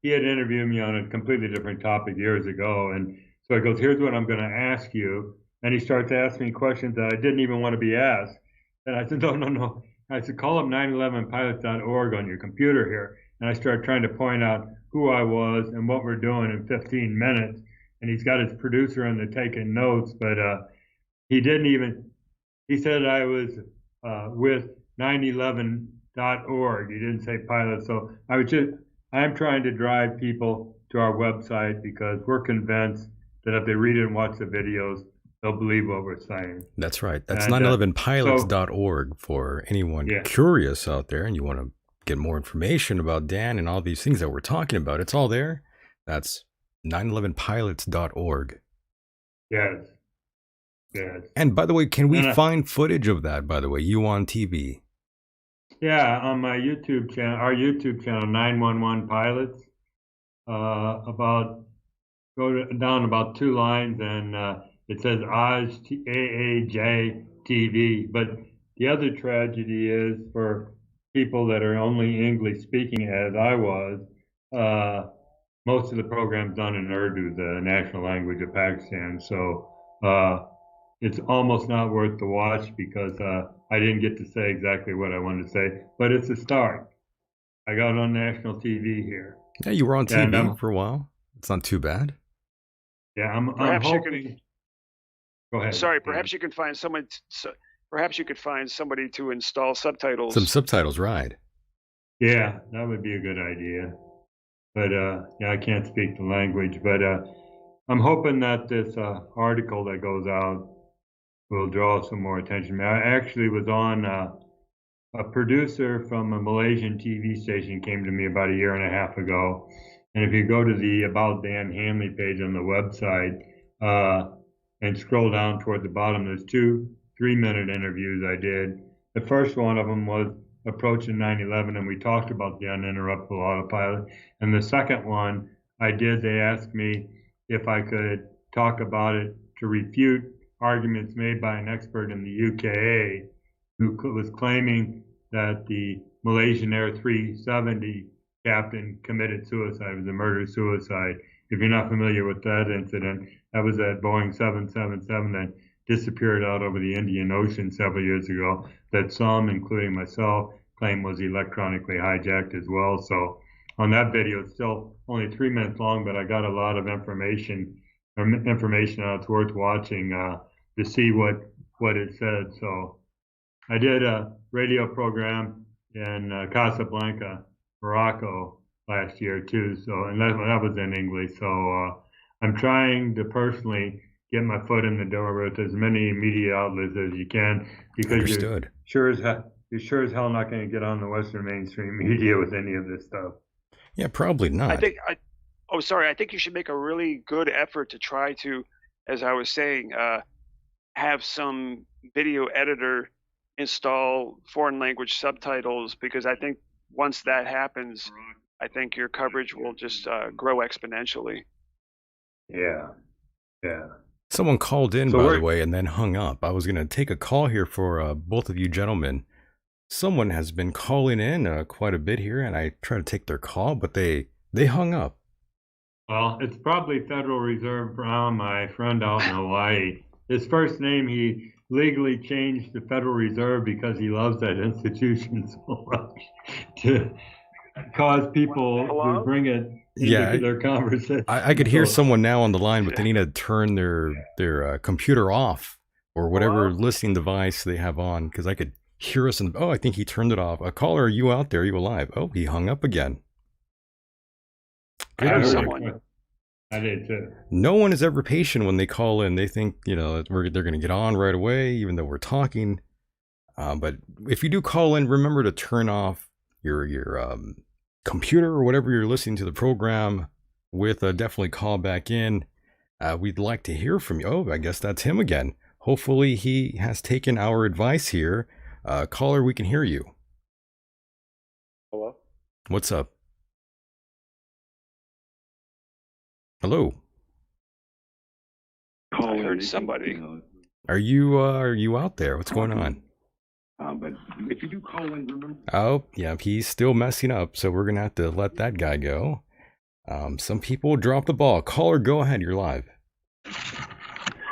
he had interviewed me on a completely different topic years ago. And so he goes, "Here's what I'm going to ask you." And he starts asking me questions that I didn't even want to be asked. And I said, "No, no, no." I said, "Call up 911pilots.org on your computer here." And I started trying to point out who I was and what we're doing in 15 minutes. And he's got his producer in there taking notes, but he didn't even, he said I was with 911.org. He didn't say pilot. So I'm trying to drive people to our website because we're convinced that if they read it and watch the videos, they'll believe what we're saying. That's right. That's And 911pilots.org for anyone yeah, curious out there and you want to get more information about Dan and all these things that we're talking about. It's all there. That's 911pilots.org. yes, yes. And by the way, can we And, find footage of that, by the way, you on TV? yeah, on my YouTube channel, our YouTube channel, 911 Pilots, down about 2 lines, and it says Oz AAJ TV. But the other tragedy is for people that are only English speaking, as I was, most of the program's done in Urdu, the national language of Pakistan. So it's almost not worth the watch because I didn't get to say exactly what I wanted to say, but it's a start. I got on national TV here. Yeah, you were on TV And for a while. It's not too bad. yeah, I'm Perhaps you hoping. can. Go ahead. Sorry, Dan. perhaps you can find someone. Perhaps you could find somebody to install subtitles. Some subtitles, right? Yeah, that would be a good idea. But yeah, I can't speak the language, but I'm hoping that this article that goes out will draw some more attention. I actually was on a producer from a Malaysian TV station came to me about a year and a half ago. And if you go to the About Dan Hanley page on the website and scroll down toward the bottom, there's 2 3-minute interviews I did. The first one of them was approaching 9/11, and we talked about the uninterruptible autopilot. And the second one I did, they asked me if I could talk about it to refute arguments made by an expert in the UKA who was claiming that the Malaysian Air 370 captain committed suicide. It was a murder-suicide. If you're not familiar with that incident, that was that Boeing 777 that disappeared out over the Indian Ocean several years ago, that some, including myself, claim was electronically hijacked as well. So on that video, it's still only 3 minutes long, but I got a lot of information out. It's worth watching to see what it said. So I did a radio program in Casablanca, Morocco last year too. So, and that was in English. So I'm trying to personally get my foot in the door with as many media outlets as you can, because Understood. you're sure as hell not going to get on the Western mainstream media with any of this stuff. Yeah, probably not. I think you should make a really good effort to try to, as I was saying, have some video editor install foreign language subtitles, because I think once that happens, I think your coverage will just grow exponentially. Yeah, yeah. Someone called in, So by we're- the way, and then hung up. I was going to take a call here for both of you gentlemen. Someone has been calling in quite a bit here, and I try to take their call, but they hung up. Well, it's probably Federal Reserve Brown, my friend out in Hawaii. His first name, he legally changed to Federal Reserve because he loves that institution so much to cause people Hello? to bring it into Yeah, their conversation. I could hear So- someone now on the line, but they need to turn their computer off or whatever Hello? listening device they have on, because I could hear us. And I think he turned it off. A caller, are you out there? Are you alive? Oh, he hung up again. I Good heard lord. someone. I did too. No one is ever patient when they call in. They think, that they're going to get on right away, even though we're talking. But if you do call in, remember to turn off your computer or whatever you're listening to the program with. Definitely call back in. We'd like to hear from you. Oh, I guess that's him again. Hopefully he has taken our advice here. Caller, we can hear you. Hello? What's up? Hello. I heard somebody. Are you out there? What's going on? But if you do call in, remember. Oh, yeah, he's still messing up, so we're gonna have to let that guy go. Some people drop the ball. Caller, go ahead. You're live.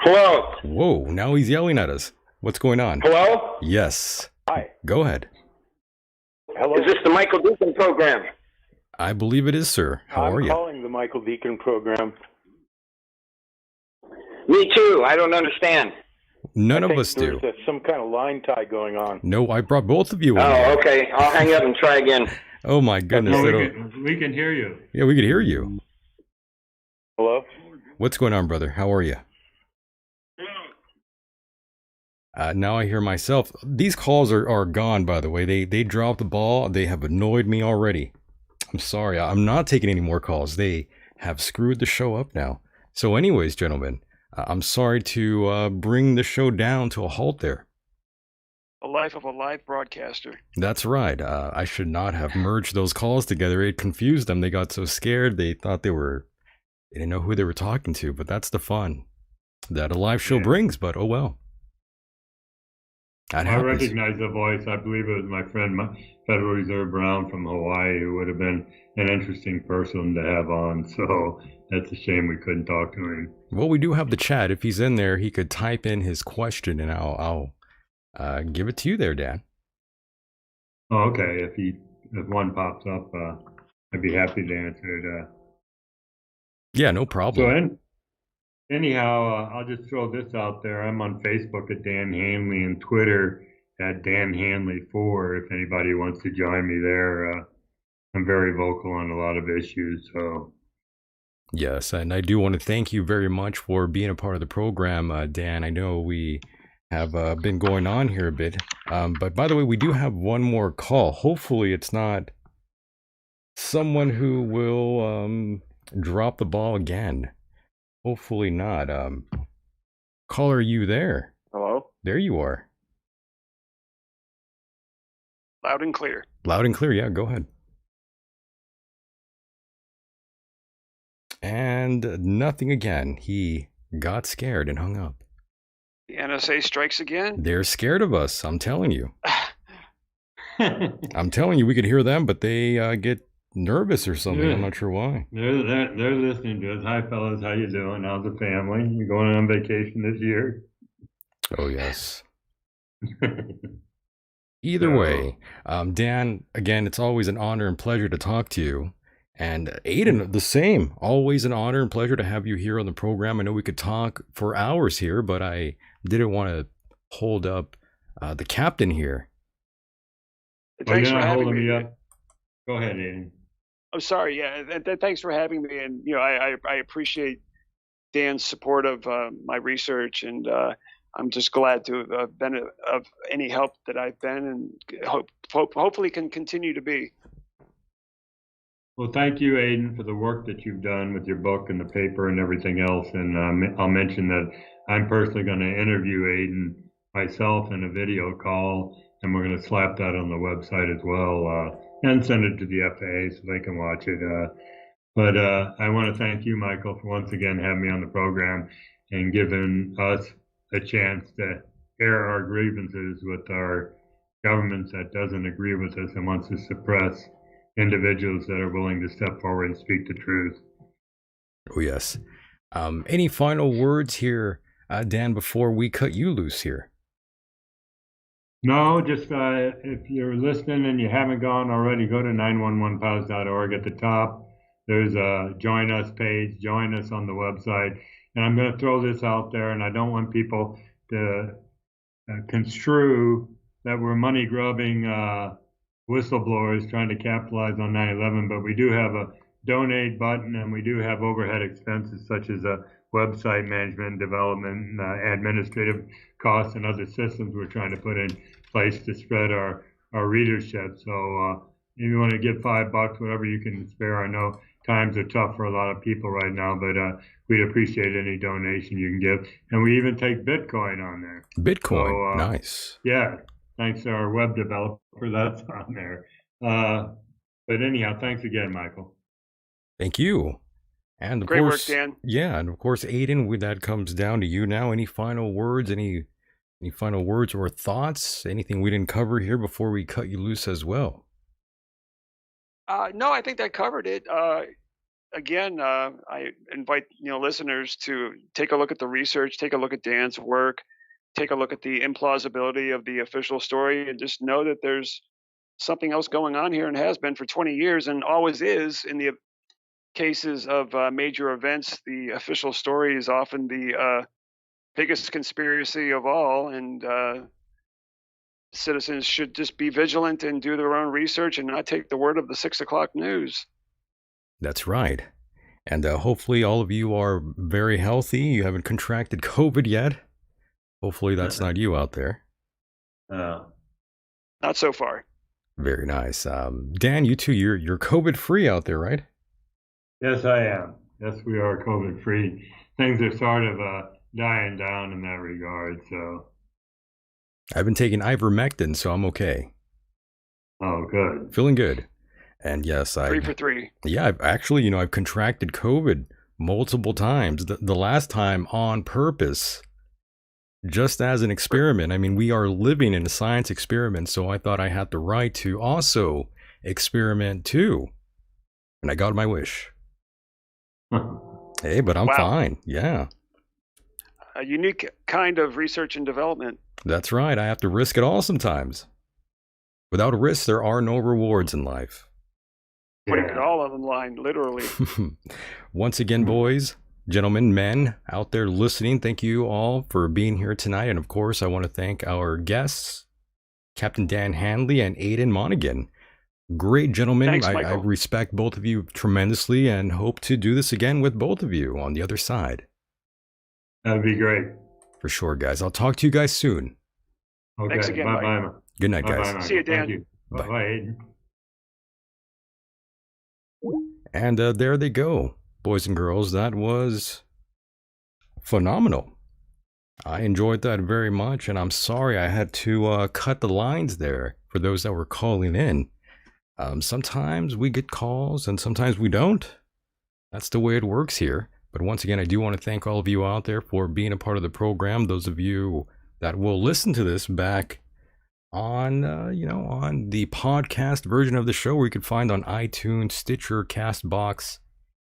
Hello? Whoa, now he's yelling at us. What's going on? Hello? Yes. Hi. Go ahead. Hello? Is this the Michael Decon program? I believe it is, sir. How are I'm you? calling the Michael Decon program. Me too. I don't understand. None I of think us do. There's some kind of line tie going on. No, I brought both of you in. Oh, okay. I'll hang up and try again. Oh my goodness. No, I don't- we can hear you. Yeah, we could hear you. Hello? What's going on, brother? How are you? Now I hear myself. These calls are gone, by the way. They dropped the ball. They have annoyed me already. I'm sorry. I'm not taking any more calls. They have screwed the show up now. So anyways, gentlemen, I'm sorry to bring the show down to a halt there. The life of a live broadcaster. That's right. I should not have merged those calls together. It confused them. They got so scared. They thought they didn't know who they were talking to, but that's the fun that a live show brings, but oh well. That I happens. recognize the voice. I believe it was my friend, Federal Reserve Brown from Hawaii, who would have been an interesting person to have on. So that's a shame we couldn't talk to him. Well, we do have the chat. If he's in there, he could type in his question, and I'll give it to you there, Dan. Oh, okay. If one pops up, I'd be happy to answer it. Yeah, no problem. So anyhow, I'll just throw this out there. I'm on Facebook at Dan Hanley and Twitter at Dan Hanley4. If anybody wants to join me there, I'm very vocal on a lot of issues. So yes, and I do want to thank you very much for being a part of the program, Dan. I know we have been going on here a bit, but by the way, we do have one more call. Hopefully, it's not someone who will drop the ball again. Hopefully not. Caller, are you there? Hello? There you are. Loud and clear. Loud and clear. Yeah, go ahead. And nothing again. He got scared and hung up. The NSA strikes again. They're scared of us. I'm telling you. I'm telling you, we could hear them, but they get nervous or something. Yeah. I'm not sure why. they're listening to us. Hi, fellas. How you doing? How's the family? You going on vacation this year? Oh, yes. Either way, Dan, again, it's always an honor and pleasure to talk to you. And Aiden, the same. Always an honor and pleasure to have you here on the program. I know we could talk for hours here, but I didn't want to hold up the captain here. Thanks for having me. Up. Go ahead, Aiden. I'm sorry. Yeah, thanks for having me. And I appreciate Dan's support of my research, and I'm just glad to have been of any help that I've been, and hopefully can continue to be. Well, thank you, Aiden, for the work that you've done with your book and the paper and everything else. And I'll mention that I'm personally going to interview Aiden myself in a video call, and we're going to slap that on the website as well and send it to the FAA so they can watch it. But I want to thank you, Michael, for once again having me on the program and giving us a chance to air our grievances with our government that doesn't agree with us and wants to suppress individuals that are willing to step forward and speak the truth. Oh, yes. Any final words here, Dan, before we cut you loose here? No, just if you're listening and you haven't gone already, go to 911pals.org. At the top, there's a Join Us page. Join us on the website. And I'm going to throw this out there, and I don't want people to construe that we're money-grubbing whistleblowers trying to capitalize on 9/11, but we do have a donate button, and we do have overhead expenses such as a website management, development, administrative costs, and other systems we're trying to put in place to spread our readership. So if you want to give $5, whatever you can spare, I know times are tough for a lot of people right now, but we'd appreciate any donation you can give. And we even take Bitcoin on there. Bitcoin, so, nice. Yeah. Thanks to our web developer, that's on there. But anyhow, thanks again, Michael. Thank you. And of Great course, work, Dan. Yeah, and of course, Aiden, that comes down to you now. Any final words? Any final words or thoughts? Anything we didn't cover here before we cut you loose as well? No, I think that covered it. Again, I invite listeners to take a look at the research, take a look at Dan's work, take a look at the implausibility of the official story, and just know that there's something else going on here and has been for 20 years and always is. In the cases of major events, the official story is often the biggest conspiracy of all, and citizens should just be vigilant and do their own research and not take the word of the 6 o'clock news. That's right. And hopefully all of you are very healthy. You haven't contracted COVID yet. Hopefully that's not you out there. Not so far. Very nice. Dan, you too, you're COVID free out there, right? Yes, I am. Yes, we are COVID free. Things are sort of dying down in that regard. So. I've been taking ivermectin, so I'm okay. Oh, good. Feeling good. And yes, 3 for 3. Yeah, I've actually, I've contracted COVID multiple times. The last time on purpose, just as an experiment. I mean, we are living in a science experiment, so I thought I had the right to also experiment too. And I got my wish. Hey, but I'm fine. Yeah. A unique kind of research and development. That's right. I have to risk it all sometimes. Without a risk, there are no rewards in life. Putting it all on the line, literally. Once again, boys, gentlemen, men out there listening, thank you all for being here tonight. And of course, I want to thank our guests, Captain Dan Handley and Aiden Monaghan. Great gentlemen. Thanks, I respect both of you tremendously and hope to do this again with both of you on the other side. That'd be great. For sure, guys. I'll talk to you guys soon. Okay. Thanks again, Bye-bye. Good night, guys. Bye-bye, See you, Dan. Thank you. Bye. Bye-bye, Aiden. And there they go, boys and girls. That was phenomenal. I enjoyed that very much, and I'm sorry I had to cut the lines there for those that were calling in. Sometimes we get calls and sometimes we don't. That's the way it works here. But once again, I do want to thank all of you out there for being a part of the program. Those of you that will listen to this back on, on the podcast version of the show, where you could find on iTunes, Stitcher, Castbox,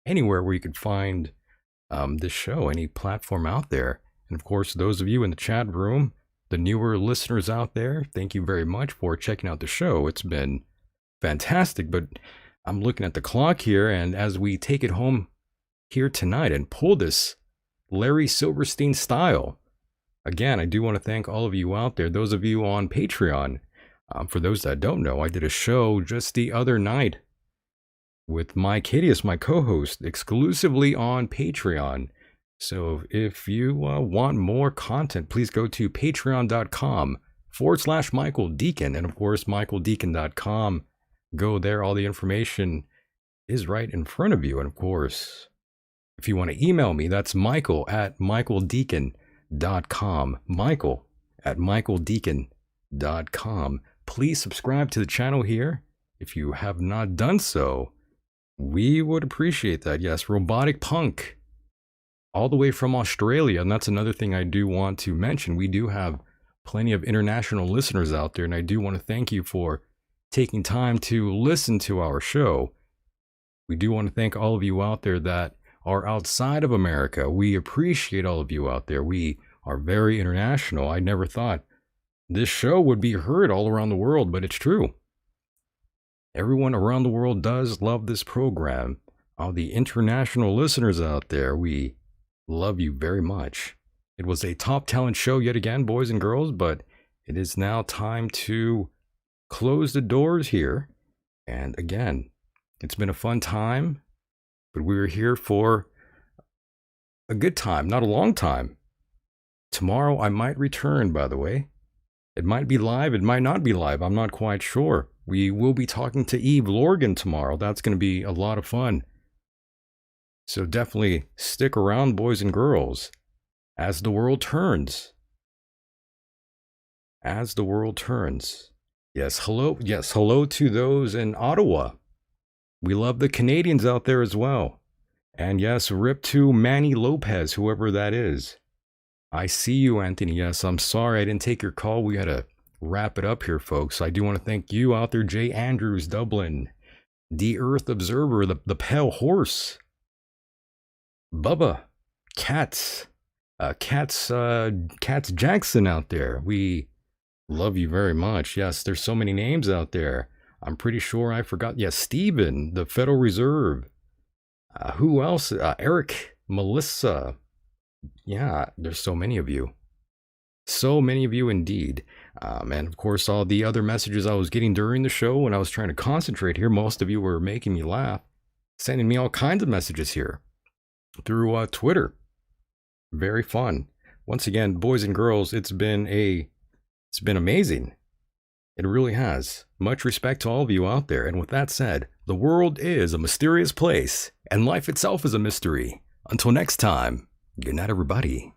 anywhere where you could find this show, any platform out there. And of course, those of you in the chat room, the newer listeners out there, thank you very much for checking out the show. It's been fantastic, but I'm looking at the clock here, and as we take it home here tonight and pull this Larry Silverstein style, again, I do want to thank all of you out there, those of you on Patreon. For those that don't know, I did a show just the other night with Mike Hideous, my co-host, exclusively on Patreon. So if you want more content, please go to patreon.com/Michael Decon, and of course, michaeldecon.com. Go there. All the information is right in front of you. And of course, if you want to email me, that's michael@michaeldecon.com. michael@michaeldecon.com. Please subscribe to the channel here. If you have not done so, we would appreciate that. Yes, Robotic Punk, all the way from Australia. And that's another thing I do want to mention. We do have plenty of international listeners out there, and I do want to thank you for taking time to listen to our show. We do want to thank all of you out there that are outside of America. We appreciate all of you out there. We are very international. I never thought this show would be heard all around the world, but it's true. Everyone around the world does love this program. All the international listeners out there, we love you very much. It was a top talent show yet again, boys and girls, but it is now time to close the doors here. And again, it's been a fun time, but we were here for a good time, not a long time. Tomorrow I might return, by the way. It might be live, it might not be live, I'm not quite sure. We will be talking to Eve Lorgan tomorrow. That's going to be a lot of fun. So definitely stick around, boys and girls, as the world turns. As the world turns. Yes, hello to those in Ottawa. We love the Canadians out there as well. And yes, rip to Manny Lopez, whoever that is. I see you, Anthony. Yes, I'm sorry I didn't take your call. We had to wrap it up here, folks. I do want to thank you out there, Jay Andrews, Dublin, The Earth Observer, the Pale Horse, Bubba, Cats Jackson out there. We love you very much. Yes, there's so many names out there. I'm pretty sure I forgot. Yes, Steven, the Federal Reserve. Who else? Eric, Melissa. Yeah, there's so many of you. So many of you indeed. And of course, all the other messages I was getting during the show when I was trying to concentrate here, most of you were making me laugh, sending me all kinds of messages here through Twitter. Very fun. once again, boys and girls, it's been amazing. It really has. Much respect to all of you out there. And with that said, the world is a mysterious place, and life itself is a mystery. Until next time, good night, everybody.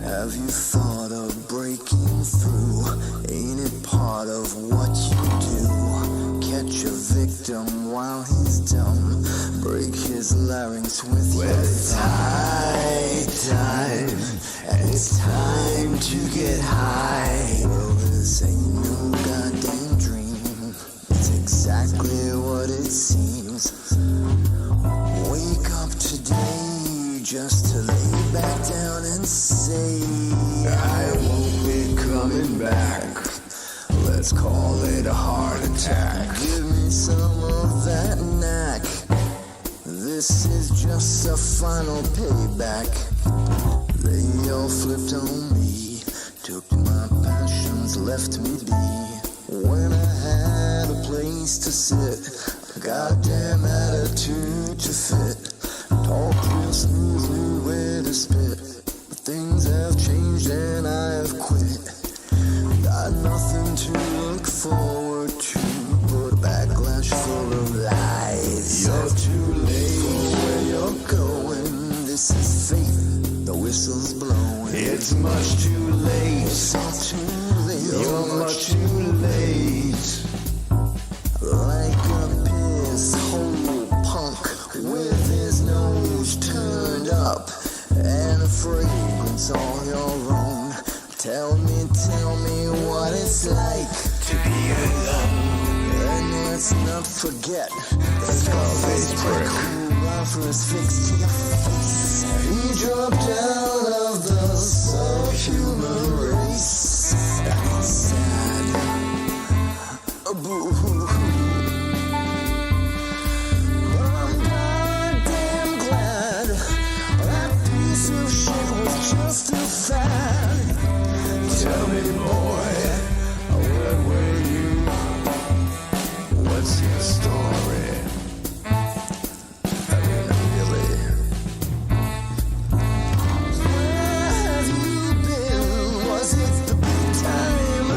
Have you thought of breaking through? Ain't it part of what you do? Catch a victim while he's dumb, break his larynx with your time, and it's time to get high. Well, this ain't no goddamn dream, it's exactly what it seems. Wake up today just to lay back down and say, I won't be coming back. Let's call it a heart attack. Give me some of that knack. This is just a final payback. They all flipped on me, took my passions, left me be. When I had a place to sit, a goddamn attitude to fit. Talk real smooth, knew where to spit. But things have changed and I have quit. Got nothing to look forward to but a backlash full of lies. You're too late for where you're going. This is fate, the whistle's blowing. It's much too late. It's all too late. You're much too late. Like a piss hole it's all your own. Tell me what it's like to be alone. And let's not forget the Scarface prick who offers fixed to your face. He dropped out of the subhuman race. Sad. Boo-hoo-hoo. But I'm goddamn glad that piece of shit was just a fad. Tell me, boy, where were you? What's your story? I mean, really. Where have you been? Was it the big time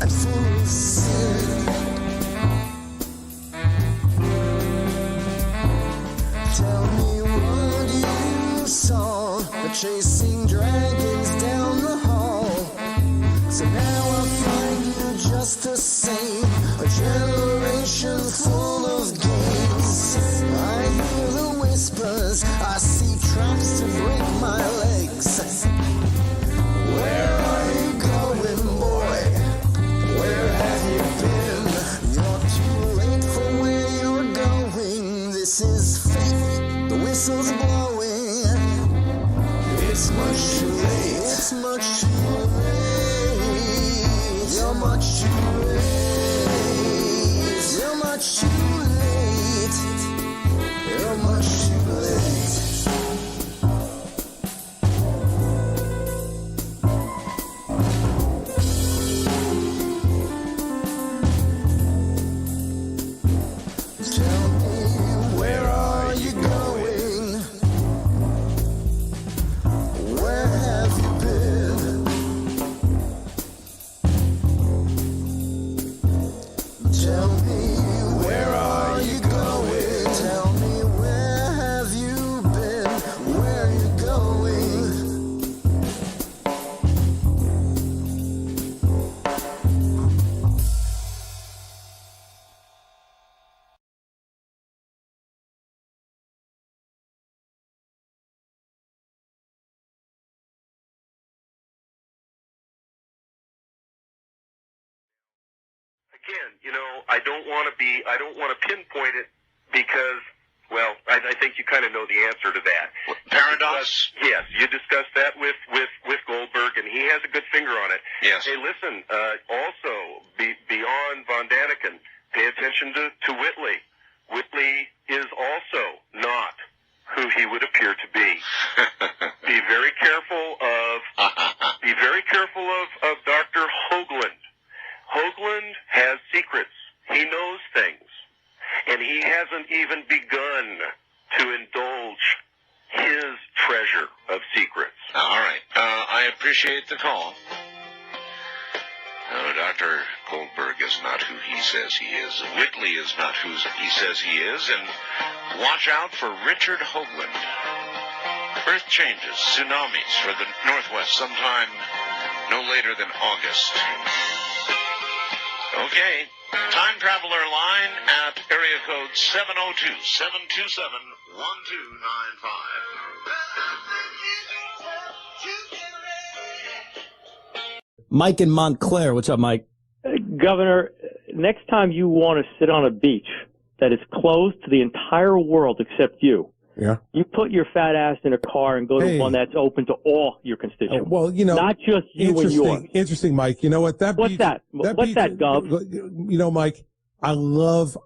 and full of sin? Tell me what you saw, chasing dragons down the hall. So now I find you just the same, a generation full of games. I hear the whispers, I see traps to break my legs. Where are you going, boy? Where have you been? You're too late for where you're going. This is fate, the whistle's blowing. It's much too late. It's much too late. You're much too late. You're much too late. You're much too late. Tell me, where are you going? Where have you been? Tell me, where are you going? Tell me, where have you been? Where are you going? Again, I don't want to pinpoint it because, well, I think you kind of know the answer to that. Paradox? Yes, you discussed that with Goldberg, and he has a good finger on it. Yes. Hey, listen, also, beyond Von Daniken, pay attention to Whitley. Whitley is also not who he would appear to be. Be very careful of Dr. Hoagland. Hoagland has secrets. He knows things. And he hasn't even begun to indulge his treasure of secrets. All right. I appreciate the call. No, Dr. Goldberg is not who he says he is. Whitley is not who he says he is. And watch out for Richard Hoagland. Earth changes, tsunamis for the Northwest sometime no later than August. Okay, time traveler line at area code 702-727-1295. Mike in Montclair. What's up, Mike? Governor, next time you want to sit on a beach that is closed to the entire world except you, you put your fat ass in a car and go to one that's open to all your constituents. Well, not just you and yours. Interesting, Mike. You know what? What's that? What's that, Gov? Mike, I love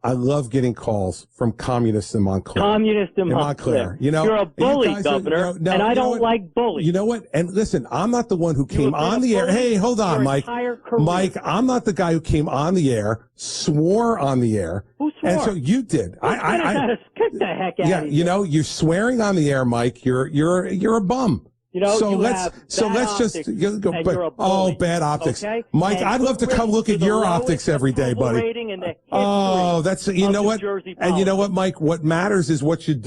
getting calls from communists in Montclair. Montclair. You're a bully, Governor, and I don't like bullies. You know what? And listen, I'm not the one who came on the air. Hey, hold on, Mike. Mike, I'm not the guy who came on the air, swore on the air. Who swore? And so you did. Get the heck out of here. You're swearing on the air, Mike. You're a bum. Let's just go. Bad optics, okay? Mike. I'd love to come look at your optics every day, buddy. That's And you know what, Mike? What matters is what you do.